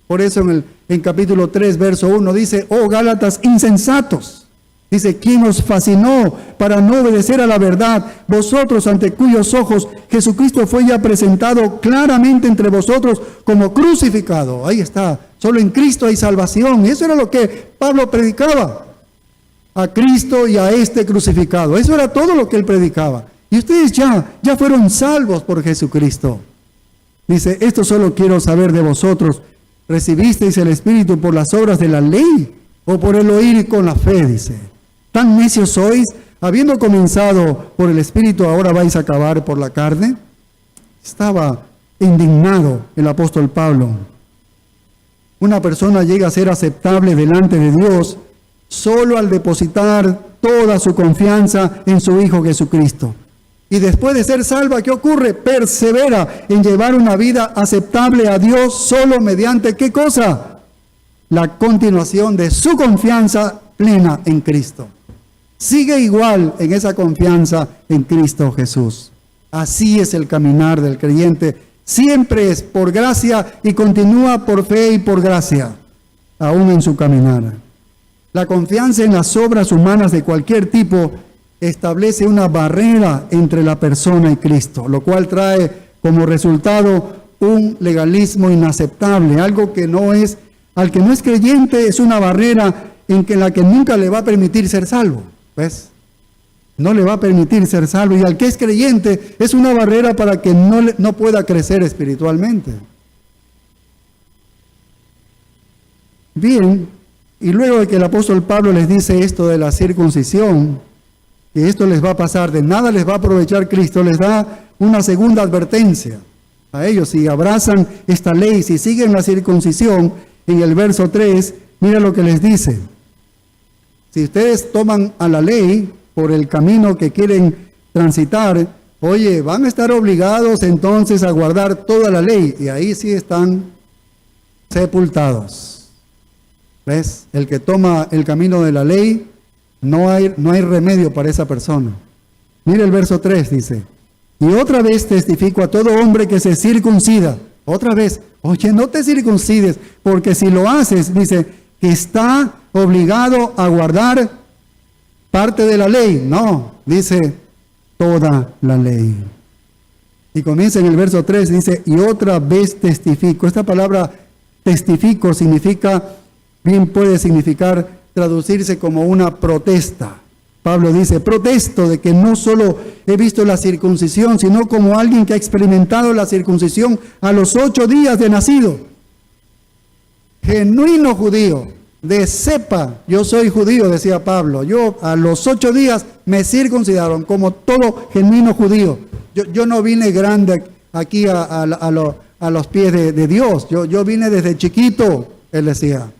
Por eso en capítulo 3, verso 1 dice: oh Gálatas insensatos. Dice: ¿quién os fascinó para no obedecer a la verdad? Vosotros, ante cuyos ojos Jesucristo fue ya presentado claramente entre vosotros como crucificado. Ahí está, solo en Cristo hay salvación. Y eso era lo que Pablo predicaba: a Cristo y a este crucificado. Eso era todo lo que él predicaba. Y ustedes ya fueron salvos por Jesucristo. Dice: esto solo quiero saber de vosotros: ¿recibisteis el Espíritu por las obras de la ley o por el oír con la fe? Dice: ¿tan necios sois? Habiendo comenzado por el Espíritu, ¿ahora vais a acabar por la carne? Estaba indignado el apóstol Pablo. Una persona llega a ser aceptable delante de Dios solo al depositar toda su confianza en su Hijo Jesucristo. Y después de ser salva, ¿qué ocurre? Persevera en llevar una vida aceptable a Dios solo mediante ¿qué cosa? La continuación de su confianza plena en Cristo. Sigue igual en esa confianza en Cristo Jesús. Así es el caminar del creyente. Siempre es por gracia y continúa por fe y por gracia, aún en su caminar. La confianza en las obras humanas de cualquier tipo establece una barrera entre la persona y Cristo, lo cual trae como resultado un legalismo inaceptable, algo que no es, al que no es creyente, es una barrera en la que nunca le va a permitir ser salvo. ¿Ves? No le va a permitir ser salvo. Y al que es creyente es una barrera para que no pueda crecer espiritualmente. Bien, y luego de que el apóstol Pablo les dice esto de la circuncisión, que esto les va a pasar, de nada les va a aprovechar Cristo, les da una segunda advertencia a ellos. Si abrazan esta ley, si siguen la circuncisión, en el verso 3, mira lo que les dice. Si ustedes toman a la ley por el camino que quieren transitar, oye, van a estar obligados entonces a guardar toda la ley, y ahí sí están sepultados. ¿Ves? El que toma el camino de la ley, no hay remedio para esa persona. Mira el verso 3, dice: y otra vez testifico a todo hombre que se circuncida. Otra vez, oye, no te circuncides, porque si lo haces, dice, que está obligado a guardar parte de la ley. No, dice toda la ley. Y comienza en el verso 3, dice: y otra vez testifico. Esta palabra testifico bien puede significar, traducirse como una protesta. Pablo dice: protesto de que no solo he visto la circuncisión, sino como alguien que ha experimentado la circuncisión a los 8 días de nacido. Genuino judío, de cepa, yo soy judío, decía Pablo. Yo a los 8 días me circuncidaron, como todo genuino judío. Yo no vine grande aquí a los pies de Dios. Yo vine desde chiquito, él decía.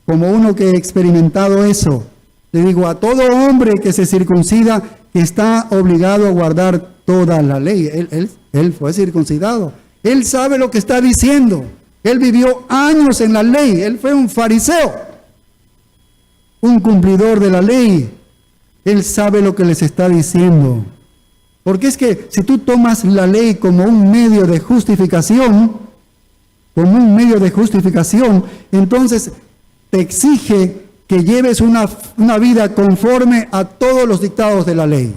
Como uno que ha experimentado eso. Le digo, a todo hombre que se circuncida, que está obligado a guardar toda la ley. Él fue circuncidado. Él sabe lo que está diciendo. Él vivió años en la ley. Él fue un fariseo, un cumplidor de la ley. Él sabe lo que les está diciendo. Porque es que si tú tomas la ley como un medio de justificación, entonces te exige que lleves una vida conforme a todos los dictados de la ley.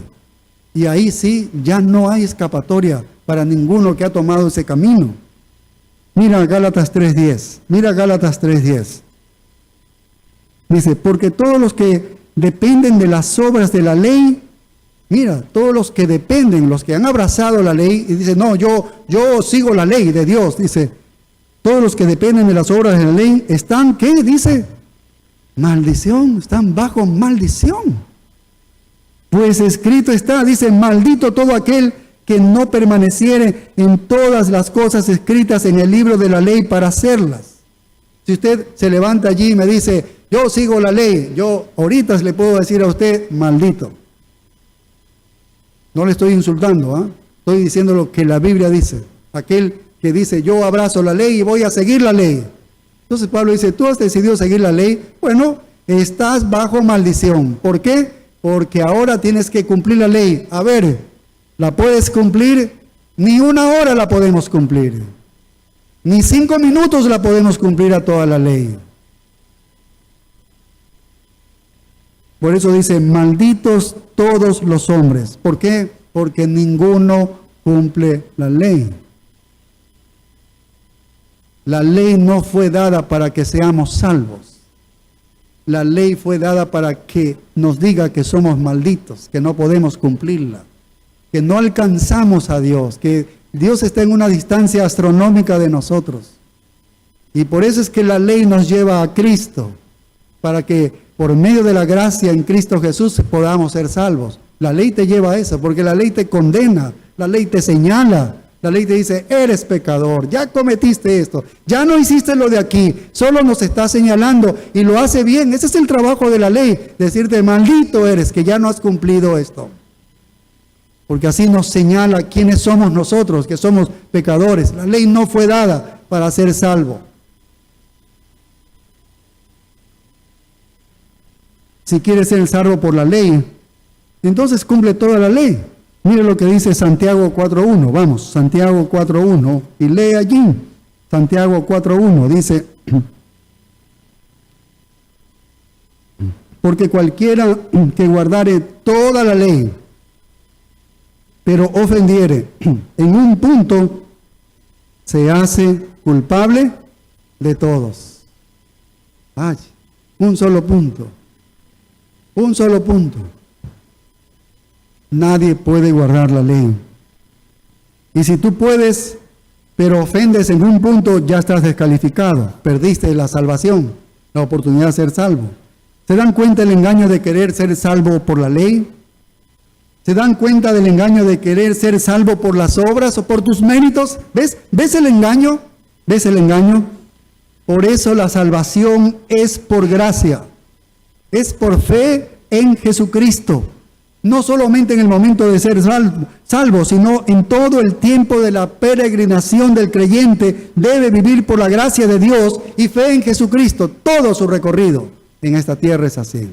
Y ahí sí, ya no hay escapatoria para ninguno que ha tomado ese camino. Mira Gálatas 3:10. Mira Gálatas 3:10. Dice, porque todos los que dependen de las obras de la ley, mira, todos los que dependen, los que han abrazado la ley, y dicen, no, yo sigo la ley de Dios, dice, todos los que dependen de las obras de la ley están, ¿qué? Dice, maldición, están bajo maldición. Pues escrito está, dice, maldito todo aquel que no permaneciere en todas las cosas escritas en el libro de la ley para hacerlas. Si usted se levanta allí y me dice, yo sigo la ley, yo ahorita le puedo decir a usted, maldito. No le estoy insultando, ¿ah? Estoy diciendo lo que la Biblia dice. Aquel que dice, yo abrazo la ley y voy a seguir la ley. Entonces Pablo dice, tú has decidido seguir la ley, bueno, estás bajo maldición. ¿Por qué? Porque ahora tienes que cumplir la ley. A ver, ¿la puedes cumplir? Ni una hora la podemos cumplir. Ni 5 minutos la podemos cumplir a toda la ley. Por eso dice, malditos todos los hombres. ¿Por qué? Porque ninguno cumple la ley. La ley no fue dada para que seamos salvos. La ley fue dada para que nos diga que somos malditos, que no podemos cumplirla, que no alcanzamos a Dios, que Dios está en una distancia astronómica de nosotros. Y por eso es que la ley nos lleva a Cristo, para que por medio de la gracia en Cristo Jesús podamos ser salvos. La ley te lleva a eso, porque la ley te condena, la ley te señala, la ley te dice, eres pecador, ya cometiste esto, ya no hiciste lo de aquí, solo nos está señalando y lo hace bien. Ese es el trabajo de la ley, decirte, maldito eres, que ya no has cumplido esto. Porque así nos señala quiénes somos nosotros, que somos pecadores. La ley no fue dada para ser salvo. Si quieres ser salvo por la ley, entonces cumple toda la ley. Mire lo que dice Santiago 4.1. Vamos, Santiago 4.1. Y lee allí. Santiago 4.1 dice, porque cualquiera que guardare toda la ley, pero ofendiere en un punto, se hace culpable de todos. Ay, un solo punto. Un solo punto. Nadie puede guardar la ley. Y si tú puedes, pero ofendes en un punto, ya estás descalificado. Perdiste la salvación, la oportunidad de ser salvo. ¿Se dan cuenta del engaño de querer ser salvo por la ley? ¿Se dan cuenta del engaño de querer ser salvo por las obras o por tus méritos? ¿Ves? ¿Ves el engaño? ¿Ves el engaño? Por eso la salvación es por gracia. Es por fe en Jesucristo. No solamente en el momento de ser salvo, sino en todo el tiempo de la peregrinación del creyente. Debe vivir por la gracia de Dios y fe en Jesucristo. Todo su recorrido en esta tierra es así.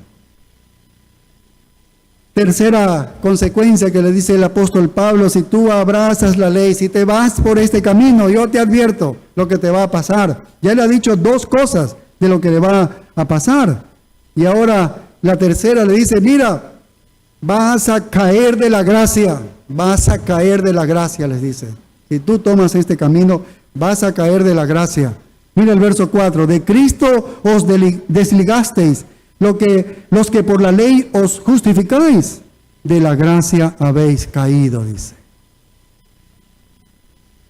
Tercera consecuencia que le dice el apóstol Pablo: si tú abrazas la ley, si te vas por este camino, yo te advierto lo que te va a pasar. Ya le ha dicho 2 cosas de lo que le va a pasar. Y ahora la tercera le dice, mira, vas a caer de la gracia, vas a caer de la gracia, les dice. Si tú tomas este camino, vas a caer de la gracia. Mira el verso 4, de Cristo os desligasteis, los que por la ley os justificáis, de la gracia habéis caído, dice.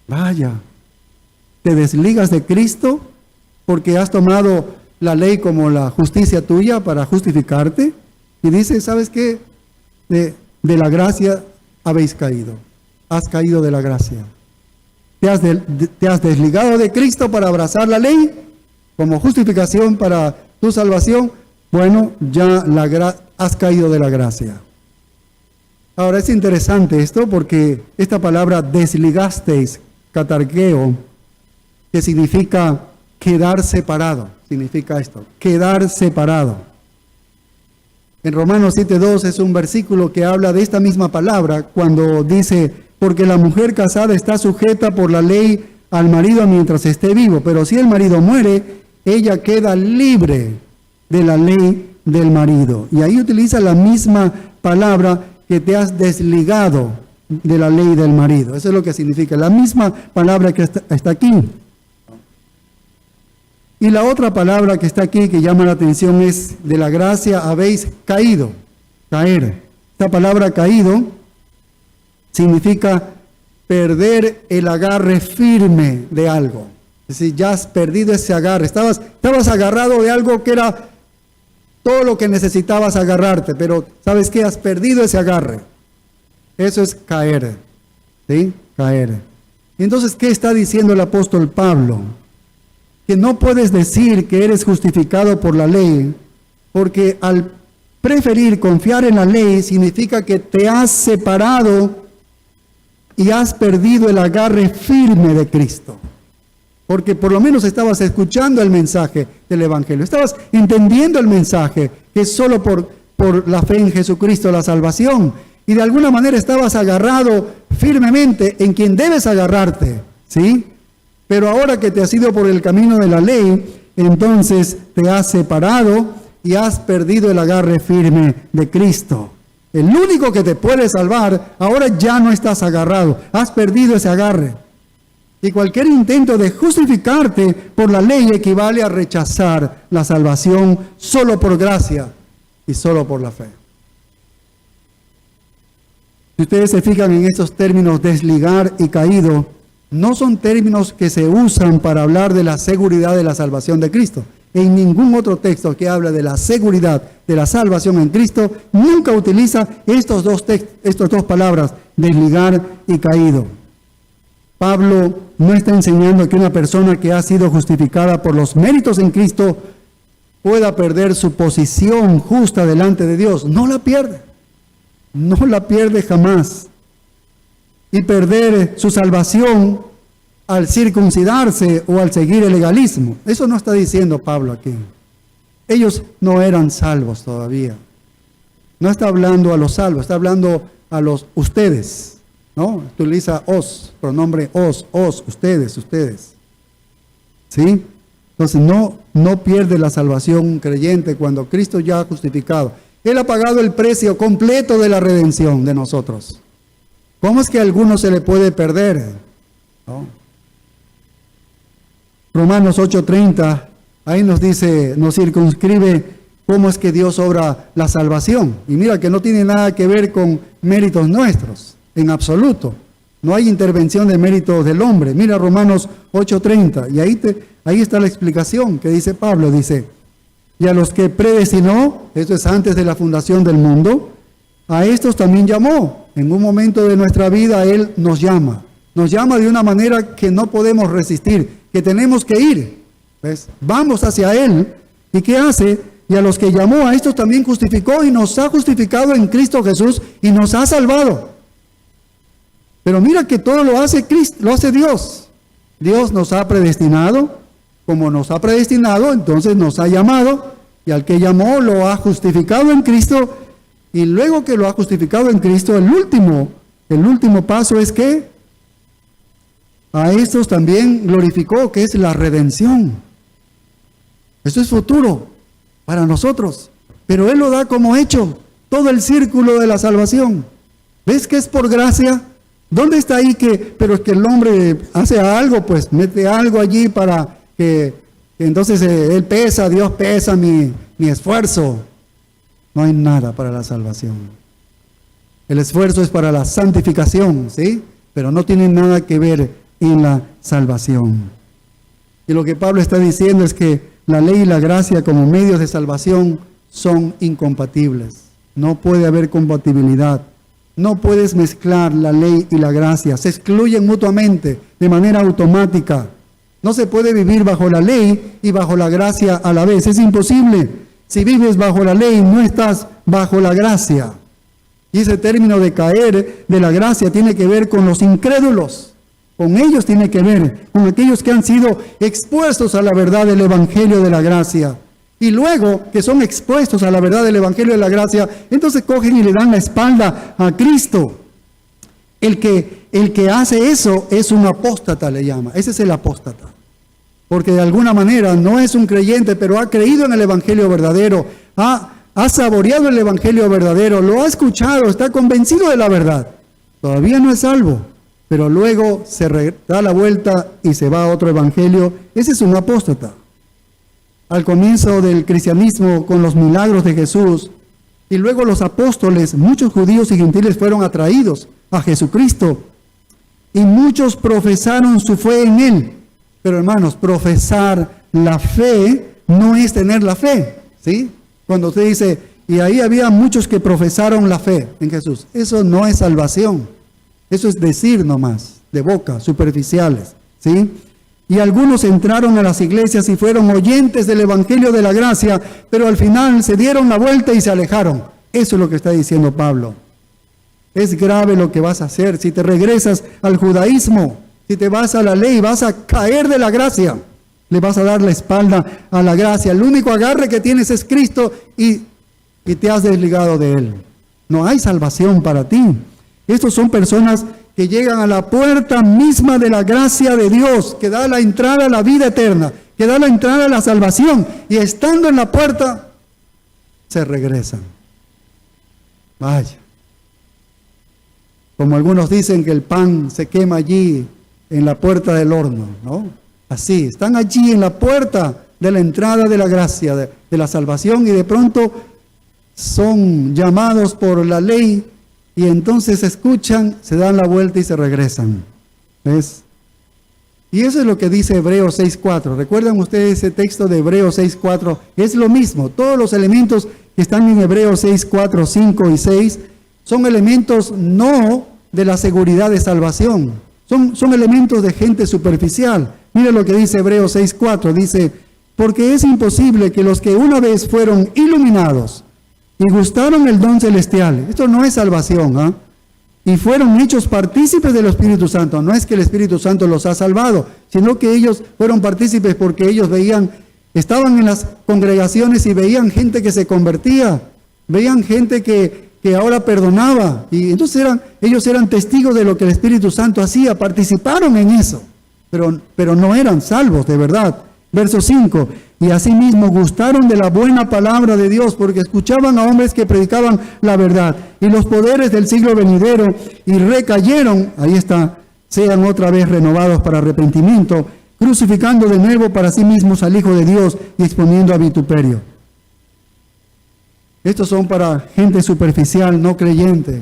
Vaya, te desligas de Cristo porque has tomado la ley como la justicia tuya para justificarte, y dice, ¿sabes qué? De la gracia habéis caído, has caído de la gracia. Te has desligado de Cristo para abrazar la ley como justificación para tu salvación. Bueno, ya has caído de la gracia. Ahora es interesante esto porque esta palabra desligasteis, katargeo, que significa quedar separado, significa esto, quedar separado. En Romanos 7.2 es un versículo que habla de esta misma palabra cuando dice, porque la mujer casada está sujeta por la ley al marido mientras esté vivo, pero si el marido muere, ella queda libre de la ley del marido. Y ahí utiliza la misma palabra, que te has desligado de la ley del marido. Eso es lo que significa, la misma palabra que está aquí. Y la otra palabra que está aquí que llama la atención es de la gracia habéis caído, caer. Esta palabra caído significa perder el agarre firme de algo. Es decir, ya has perdido ese agarre. Estabas agarrado de algo que era todo lo que necesitabas agarrarte, pero ¿sabes qué? Has perdido ese agarre. Eso es caer, ¿sí? Caer. Entonces, ¿qué está diciendo el apóstol Pablo? Que no puedes decir que eres justificado por la ley, porque al preferir confiar en la ley significa que te has separado y has perdido el agarre firme de Cristo. Porque por lo menos estabas escuchando el mensaje del Evangelio, estabas entendiendo el mensaje, que es solo por la fe en Jesucristo la salvación, y de alguna manera estabas agarrado firmemente en quien debes agarrarte, ¿sí? Pero ahora que te has ido por el camino de la ley, entonces te has separado y has perdido el agarre firme de Cristo. El único que te puede salvar, ahora ya no estás agarrado, has perdido ese agarre. Y cualquier intento de justificarte por la ley equivale a rechazar la salvación solo por gracia y solo por la fe. Si ustedes se fijan en estos términos desligar y caído, no son términos que se usan para hablar de la seguridad de la salvación de Cristo. En ningún otro texto que habla de la seguridad de la salvación en Cristo, nunca utiliza estas dos palabras, desligar y caído. Pablo no está enseñando que una persona que ha sido justificada por los méritos en Cristo pueda perder su posición justa delante de Dios. No la pierde. No la pierde jamás. Y perder su salvación al circuncidarse o al seguir el legalismo. Eso no está diciendo Pablo aquí. Ellos no eran salvos todavía. No está hablando a los salvos, está hablando a los ustedes. ¿No? Utiliza os, pronombre os, ustedes. ¿Sí? Entonces no pierde la salvación un creyente cuando Cristo ya ha justificado. Él ha pagado el precio completo de la redención de nosotros. ¿Cómo es que a alguno se le puede perder? ¿No? Romanos 8:30, ahí nos dice, nos circunscribe cómo es que Dios obra la salvación. Y mira que no tiene nada que ver con méritos nuestros. En absoluto, no hay intervención de méritos del hombre. Mira Romanos 8:30, y ahí está la explicación que dice Pablo, dice, y a los que predestinó, esto es antes de la fundación del mundo, a estos también llamó. En un momento de nuestra vida Él nos llama de una manera que no podemos resistir, que tenemos que ir, ¿ves? Vamos hacia Él, ¿y qué hace? Y a los que llamó, a estos también justificó y nos ha justificado en Cristo Jesús y nos ha salvado. Pero mira que todo lo hace Cristo, lo hace Dios. Dios nos ha predestinado, como nos ha predestinado, entonces nos ha llamado, y al que llamó lo ha justificado en Cristo, y luego que lo ha justificado en Cristo, el último paso es que a estos también glorificó, que es la redención. Esto es futuro para nosotros, pero Él lo da como hecho, todo el círculo de la salvación. ¿Ves que es por gracia? ¿Dónde está ahí pero es que el hombre hace algo, pues mete algo allí para que entonces Él pesa, Dios pesa mi esfuerzo? No hay nada para la salvación. El esfuerzo es para la santificación, ¿sí? Pero no tiene nada que ver en la salvación. Y lo que Pablo está diciendo es que la ley y la gracia como medios de salvación son incompatibles. No puede haber compatibilidad. No puedes mezclar la ley y la gracia. Se excluyen mutuamente de manera automática. No se puede vivir bajo la ley y bajo la gracia a la vez. Es imposible. Si vives bajo la ley, no estás bajo la gracia. Y ese término de caer de la gracia tiene que ver con los incrédulos. Con ellos tiene que ver, con aquellos que han sido expuestos a la verdad del Evangelio de la gracia. Y luego que son expuestos a la verdad del Evangelio de la gracia, entonces cogen y le dan la espalda a Cristo. El que hace eso es un apóstata, le llama. Ese es el apóstata. Porque de alguna manera no es un creyente, pero ha creído en el Evangelio verdadero, ha saboreado el Evangelio verdadero, lo ha escuchado, está convencido de la verdad. Todavía no es salvo, pero luego se da la vuelta y se va a otro evangelio. Ese es un apóstata. al comienzo del cristianismo con los milagros de Jesús, y luego los apóstoles, muchos judíos y gentiles fueron atraídos a Jesucristo, y muchos profesaron su fe en Él. Pero hermanos, profesar la fe no es tener la fe, ¿sí? Cuando usted dice, y ahí había muchos que profesaron la fe en Jesús, eso no es salvación, eso es decir nomás, de boca, superficiales, ¿sí? Y algunos entraron a las iglesias y fueron oyentes del Evangelio de la gracia, pero al final se dieron la vuelta y se alejaron. Eso es lo que está diciendo Pablo. Es grave lo que vas a hacer. Si te regresas al judaísmo, si te vas a la ley, vas a caer de la gracia. Le vas a dar la espalda a la gracia. El único agarre que tienes es Cristo y te has desligado de Él. No hay salvación para ti. Estos son personas que llegan a la puerta misma de la gracia de Dios, que da la entrada a la vida eterna, que da la entrada a la salvación, y estando en la puerta, se regresan. Vaya. Como algunos dicen que el pan se quema allí en la puerta del horno, ¿no? Así, están allí en la puerta de la entrada de la gracia, de la salvación, y de pronto son llamados por la ley, y entonces escuchan, se dan la vuelta y se regresan. ¿Ves? Y eso es lo que dice Hebreos 6.4. ¿Recuerdan ustedes ese texto de Hebreos 6.4? Es lo mismo. Todos los elementos que están en Hebreos 6.4, 5 y 6 son elementos no de la seguridad de salvación. Son elementos de gente superficial. Mira lo que dice Hebreos 6.4. Dice, porque es imposible que los que una vez fueron iluminados y gustaron el don celestial, esto no es salvación, ¿ah? Y fueron hechos partícipes del Espíritu Santo. No es que el Espíritu Santo los ha salvado, sino que ellos fueron partícipes porque ellos veían, estaban en las congregaciones y veían gente que se convertía, veían gente que ahora perdonaba, y entonces ellos eran testigos de lo que el Espíritu Santo hacía, participaron en eso, pero no eran salvos de verdad. Verso 5, y asimismo gustaron de la buena palabra de Dios, porque escuchaban a hombres que predicaban la verdad, y los poderes del siglo venidero, y recayeron, ahí está, sean otra vez renovados para arrepentimiento, crucificando de nuevo para sí mismos al Hijo de Dios, y exponiendo a vituperio. Estos son para gente superficial, no creyente,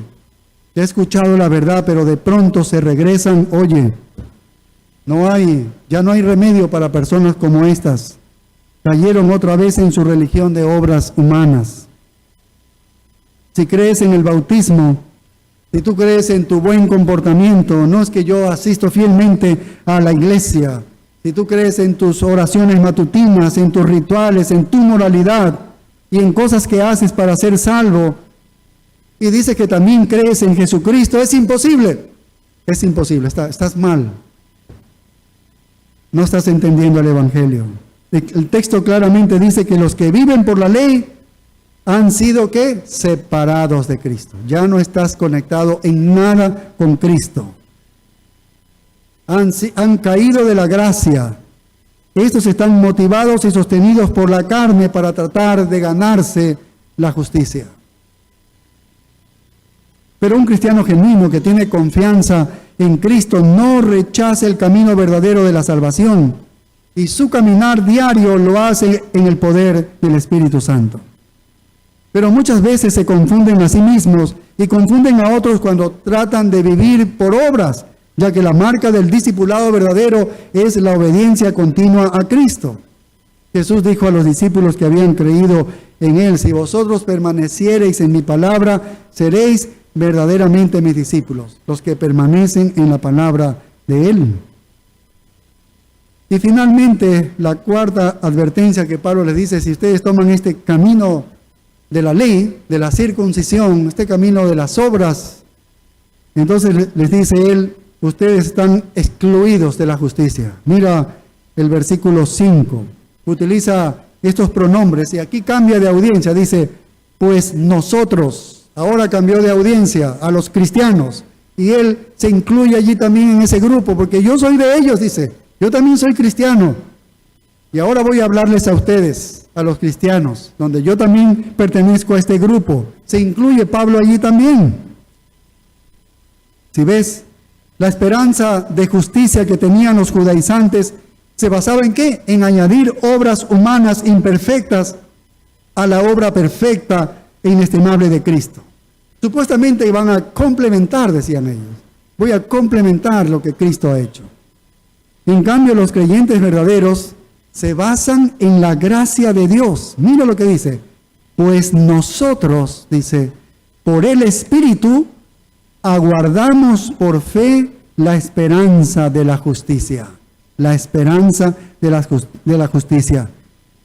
que ha escuchado la verdad, pero de pronto se regresan. Oye, ya no hay remedio para personas como estas. Cayeron otra vez en su religión de obras humanas. Si crees en el bautismo, si tú crees en tu buen comportamiento, no es que yo asisto fielmente a la iglesia, si tú crees en tus oraciones matutinas, en tus rituales, en tu moralidad y en cosas que haces para ser salvo, y dices que también crees en Jesucristo, es imposible. Es imposible, estás mal. No estás entendiendo el Evangelio. El texto claramente dice que los que viven por la ley han sido, ¿qué? Separados de Cristo. Ya no estás conectado en nada con Cristo. Han caído de la gracia. Estos están motivados y sostenidos por la carne para tratar de ganarse la justicia. Pero un cristiano genuino que tiene confianza en Cristo no rechaza el camino verdadero de la salvación, y su caminar diario lo hace en el poder del Espíritu Santo. Pero muchas veces se confunden a sí mismos y confunden a otros cuando tratan de vivir por obras, ya que la marca del discipulado verdadero es la obediencia continua a Cristo. Jesús dijo a los discípulos que habían creído en Él, si vosotros permaneciereis en mi palabra, seréis verdaderamente mis discípulos, los que permanecen en la palabra de Él. Y finalmente, la cuarta advertencia que Pablo les dice, si ustedes toman este camino de la ley, de la circuncisión, este camino de las obras, entonces les dice él, ustedes están excluidos de la justicia. Mira el versículo 5, utiliza estos pronombres y aquí cambia de audiencia, dice, pues nosotros. Ahora cambió de audiencia a los cristianos y él se incluye allí también en ese grupo, porque yo soy de ellos, dice, yo también soy cristiano. Y ahora voy a hablarles a ustedes, a los cristianos, donde yo también pertenezco a este grupo. Se incluye Pablo allí también. Si ves, la esperanza de justicia que tenían los judaizantes ¿Se basaba en qué? En añadir obras humanas imperfectas a la obra perfecta e inestimable de Cristo. Supuestamente iban a complementar, decían ellos. Voy a complementar lo que Cristo ha hecho. En cambio, los creyentes verdaderos se basan en la gracia de Dios. Mira lo que dice. Pues nosotros, dice, por el Espíritu, aguardamos por fe la esperanza de la justicia. La esperanza de la justicia.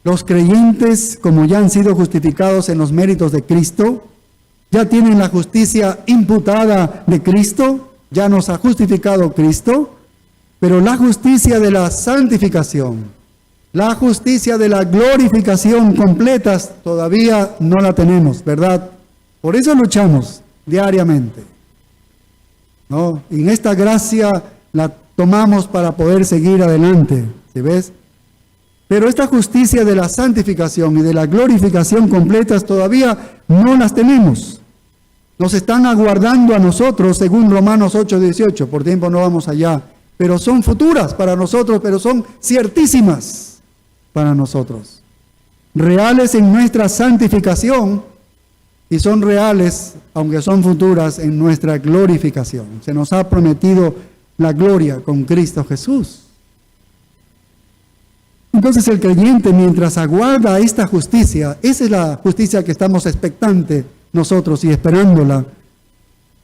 Los creyentes, como ya han sido justificados en los méritos de Cristo, ya tienen la justicia imputada de Cristo, ya nos ha justificado Cristo, pero la justicia de la santificación, la justicia de la glorificación completas, todavía no la tenemos, ¿verdad? Por eso luchamos diariamente, ¿no? Y en esta gracia la tomamos para poder seguir adelante, ¿sí ves? Pero esta justicia de la santificación y de la glorificación completas todavía no las tenemos. Nos están aguardando a nosotros, según Romanos 8:18. Por tiempo no vamos allá. Pero son futuras para nosotros, pero son ciertísimas para nosotros. Reales en nuestra santificación y son reales, aunque son futuras, en nuestra glorificación. Se nos ha prometido la gloria con Cristo Jesús. Entonces el creyente, mientras aguarda esta justicia, esa es la justicia que estamos expectantes nosotros y esperándola.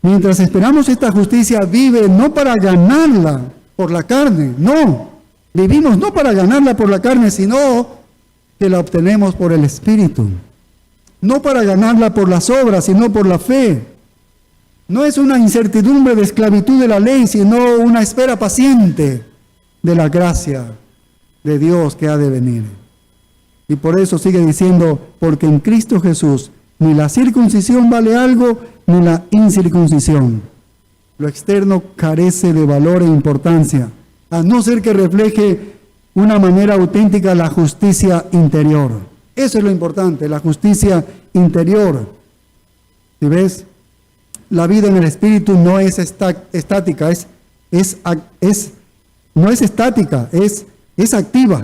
Mientras esperamos esta justicia, vive no para ganarla por la carne, no. Vivimos no para ganarla por la carne, sino que la obtenemos por el Espíritu. No para ganarla por las obras, sino por la fe. No es una incertidumbre de esclavitud de la ley, sino una espera paciente de la gracia de Dios que ha de venir. Y por eso sigue diciendo, porque en Cristo Jesús ni la circuncisión vale algo, ni la incircuncisión. Lo externo carece de valor e importancia, a no ser que refleje una manera auténtica la justicia interior. Eso es lo importante, la justicia interior. ¿Sí ves? La vida en el Espíritu no es estática, no es estática, es activa.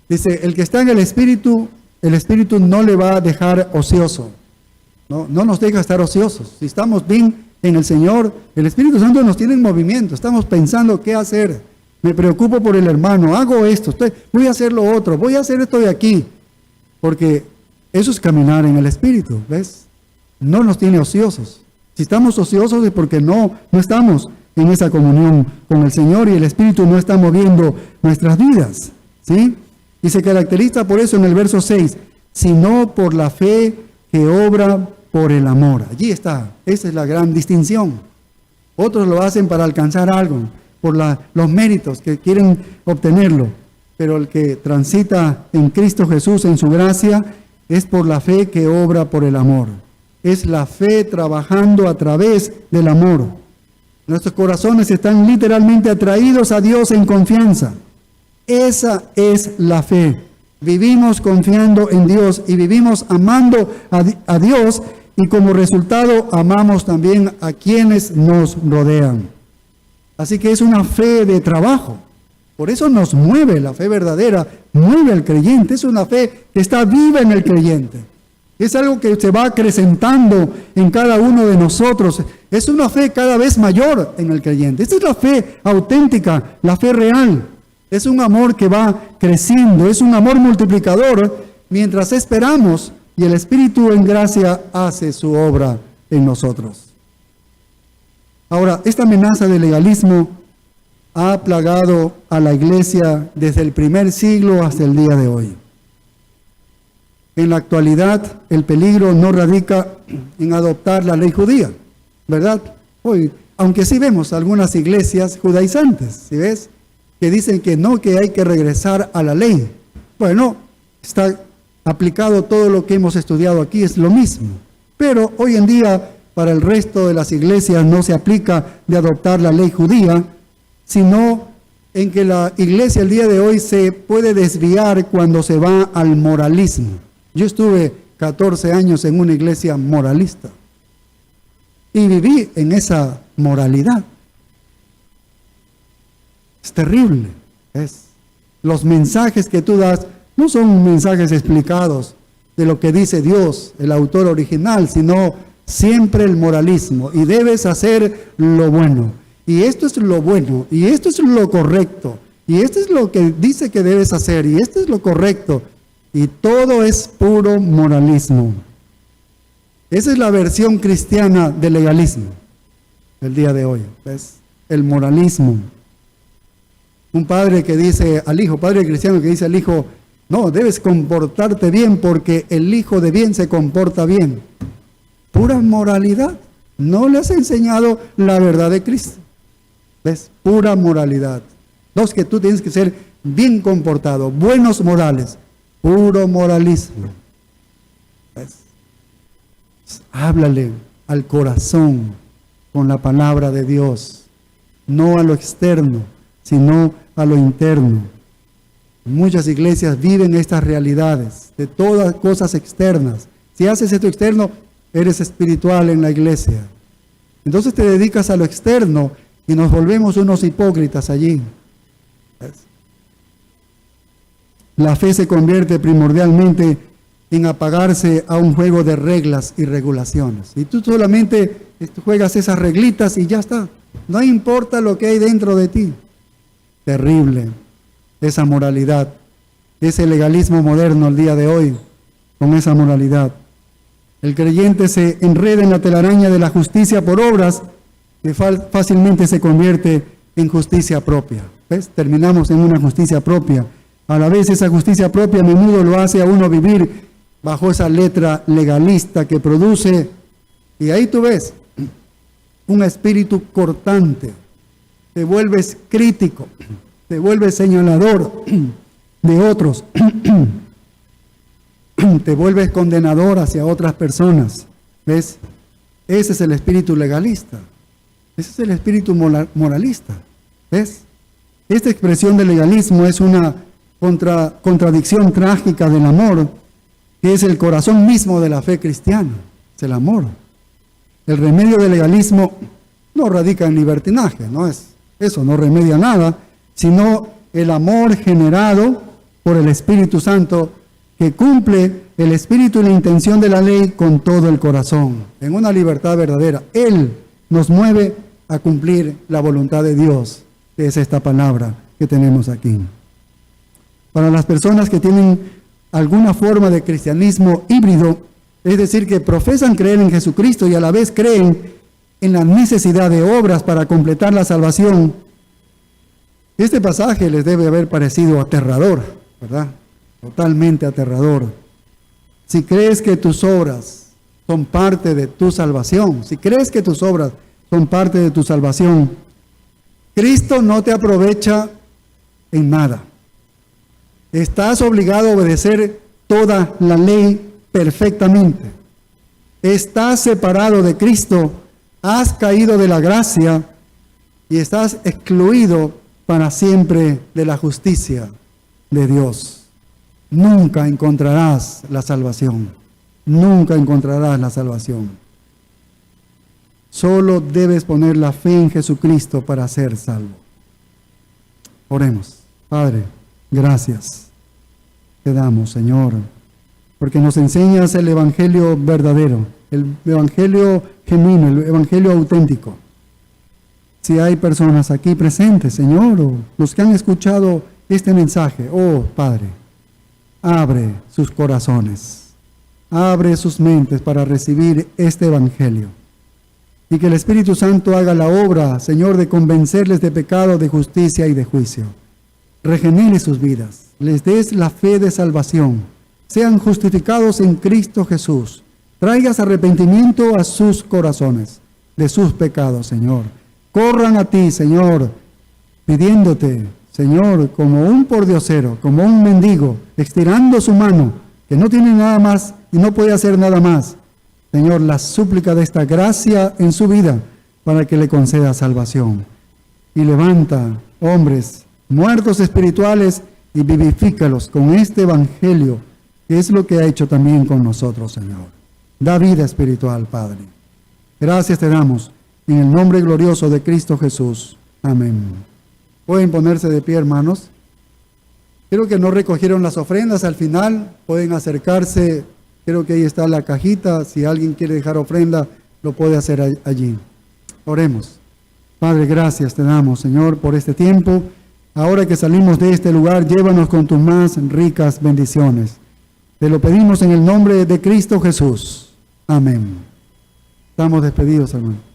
Dice, el que está en el Espíritu no le va a dejar ocioso. No nos deja estar ociosos. Si estamos bien en el Señor, el Espíritu Santo nos tiene en movimiento. Estamos pensando qué hacer. Me preocupo por el hermano, hago esto, voy a hacer lo otro, voy a hacer esto de aquí. Porque eso es caminar en el Espíritu, ¿ves? No nos tiene ociosos. Si estamos ociosos es porque no estamos en esa comunión con el Señor y el Espíritu no está moviendo nuestras vidas, ¿sí? Y se caracteriza por eso en el verso 6, sino por la fe que obra por el amor. Allí está, esa es la gran distinción. Otros lo hacen para alcanzar algo, por los méritos que quieren obtenerlo, pero el que transita en Cristo Jesús, en su gracia, es por la fe que obra por el amor. Es la fe trabajando a través del amor. Nuestros corazones están literalmente atraídos a Dios en confianza. Esa es la fe. Vivimos confiando en Dios y vivimos amando a Dios y como resultado amamos también a quienes nos rodean. Así que es una fe de trabajo. Por eso nos mueve la fe verdadera, mueve al creyente. Es una fe que está viva en el creyente. Es algo que se va acrecentando en cada uno de nosotros. Es una fe cada vez mayor en el creyente. Esta es la fe auténtica, la fe real. Es un amor que va creciendo, es un amor multiplicador mientras esperamos y el Espíritu en gracia hace su obra en nosotros. Ahora, esta amenaza del legalismo ha plagado a la iglesia desde el primer siglo hasta el día de hoy. En la actualidad, el peligro no radica en adoptar la ley judía, ¿verdad? Hoy, aunque sí vemos algunas iglesias judaizantes, ¿sí ves? Que dicen que no, que hay que regresar a la ley. Bueno, está aplicado todo lo que hemos estudiado aquí, es lo mismo. Pero hoy en día, para el resto de las iglesias no se aplica de adoptar la ley judía, sino en que la iglesia el día de hoy se puede desviar cuando se va al moralismo. Yo estuve 14 años en una iglesia moralista y viví en esa moralidad. Es terrible, Los mensajes que tú das no son mensajes explicados de lo que dice Dios, el autor original, sino siempre el moralismo. Y debes hacer lo bueno. Y esto es lo bueno. Y esto es lo correcto. Y esto es lo que dice que debes hacer. Y esto es lo correcto. Y todo es puro moralismo. Esa es la versión cristiana del legalismo del día de hoy. Es el moralismo. Un padre que dice al hijo, padre cristiano que dice al hijo, no, debes comportarte bien porque el hijo de bien se comporta bien. Pura moralidad. No le has enseñado la verdad de Cristo. ¿Ves? Pura moralidad. Dos, que tú tienes que ser bien comportado, buenos morales. Puro moralismo. ¿Ves? Háblale al corazón con la palabra de Dios. No a lo externo, sino a lo interno. Muchas iglesias viven estas realidades de todas cosas externas. Si haces esto externo, eres espiritual en la iglesia. Entonces te dedicas a lo externo y nos volvemos unos hipócritas allí. La fe se convierte primordialmente en apagarse a un juego de reglas y regulaciones. Y tú solamente juegas esas reglitas y ya está. No importa lo que hay dentro de ti. Terrible esa moralidad, ese legalismo moderno el día de hoy, con esa moralidad. El creyente se enreda en la telaraña de la justicia por obras que fácilmente se convierte en justicia propia. ¿Ves? Terminamos en una justicia propia. A la vez esa justicia propia a menudo lo hace a uno vivir bajo esa letra legalista que produce, y ahí tú ves, un espíritu cortante. Te vuelves crítico, te vuelves señalador de otros, te vuelves condenador hacia otras personas. ¿Ves? Ese es el espíritu legalista. Ese es el espíritu moralista. ¿Ves? Esta expresión de legalismo es una contradicción trágica del amor, que es el corazón mismo de la fe cristiana. Es el amor. El remedio del legalismo no radica en libertinaje, eso no remedia nada, sino el amor generado por el Espíritu Santo, que cumple el espíritu y la intención de la ley con todo el corazón, en una libertad verdadera. Él nos mueve a cumplir la voluntad de Dios, que es esta palabra que tenemos aquí. Para las personas que tienen alguna forma de cristianismo híbrido, es decir, que profesan creer en Jesucristo y a la vez creen en la necesidad de obras para completar la salvación, este pasaje les debe haber parecido aterrador, ¿verdad? Totalmente aterrador. Si crees que tus obras son parte de tu salvación, si crees que tus obras son parte de tu salvación, Cristo no te aprovecha en nada. Estás obligado a obedecer toda la ley perfectamente. Estás separado de Cristo, has caído de la gracia y estás excluido para siempre de la justicia de Dios. Nunca encontrarás la salvación. Nunca encontrarás la salvación. Solo debes poner la fe en Jesucristo para ser salvo. Oremos. Padre, gracias te damos, Señor, porque nos enseñas el evangelio verdadero, el evangelio genuino, el evangelio auténtico. Si hay personas aquí presentes, Señor, o los que han escuchado este mensaje, oh Padre, abre sus corazones, abre sus mentes para recibir este evangelio. Y que el Espíritu Santo haga la obra, Señor, de convencerles de pecado, de justicia y de juicio. Regenere sus vidas, les des la fe de salvación, sean justificados en Cristo Jesús. Traigas arrepentimiento a sus corazones de sus pecados, Señor. Corran a ti, Señor, pidiéndote, Señor, como un pordiosero, como un mendigo, estirando su mano, que no tiene nada más y no puede hacer nada más. Señor, la súplica de esta gracia en su vida para que le conceda salvación. Y levanta hombres muertos espirituales y vivifícalos con este evangelio, que es lo que ha hecho también con nosotros, Señor. Da vida espiritual, Padre. Gracias te damos en el nombre glorioso de Cristo Jesús. Amén. Pueden ponerse de pie, hermanos. Creo que no recogieron las ofrendas al final, pueden acercarse, creo que ahí está la cajita, si alguien quiere dejar ofrenda, lo puede hacer allí. Oremos. Padre, gracias te damos, Señor, por este tiempo. Ahora que salimos de este lugar, llévanos con tus más ricas bendiciones. Te lo pedimos en el nombre de Cristo Jesús. Amén. Estamos despedidos, hermano.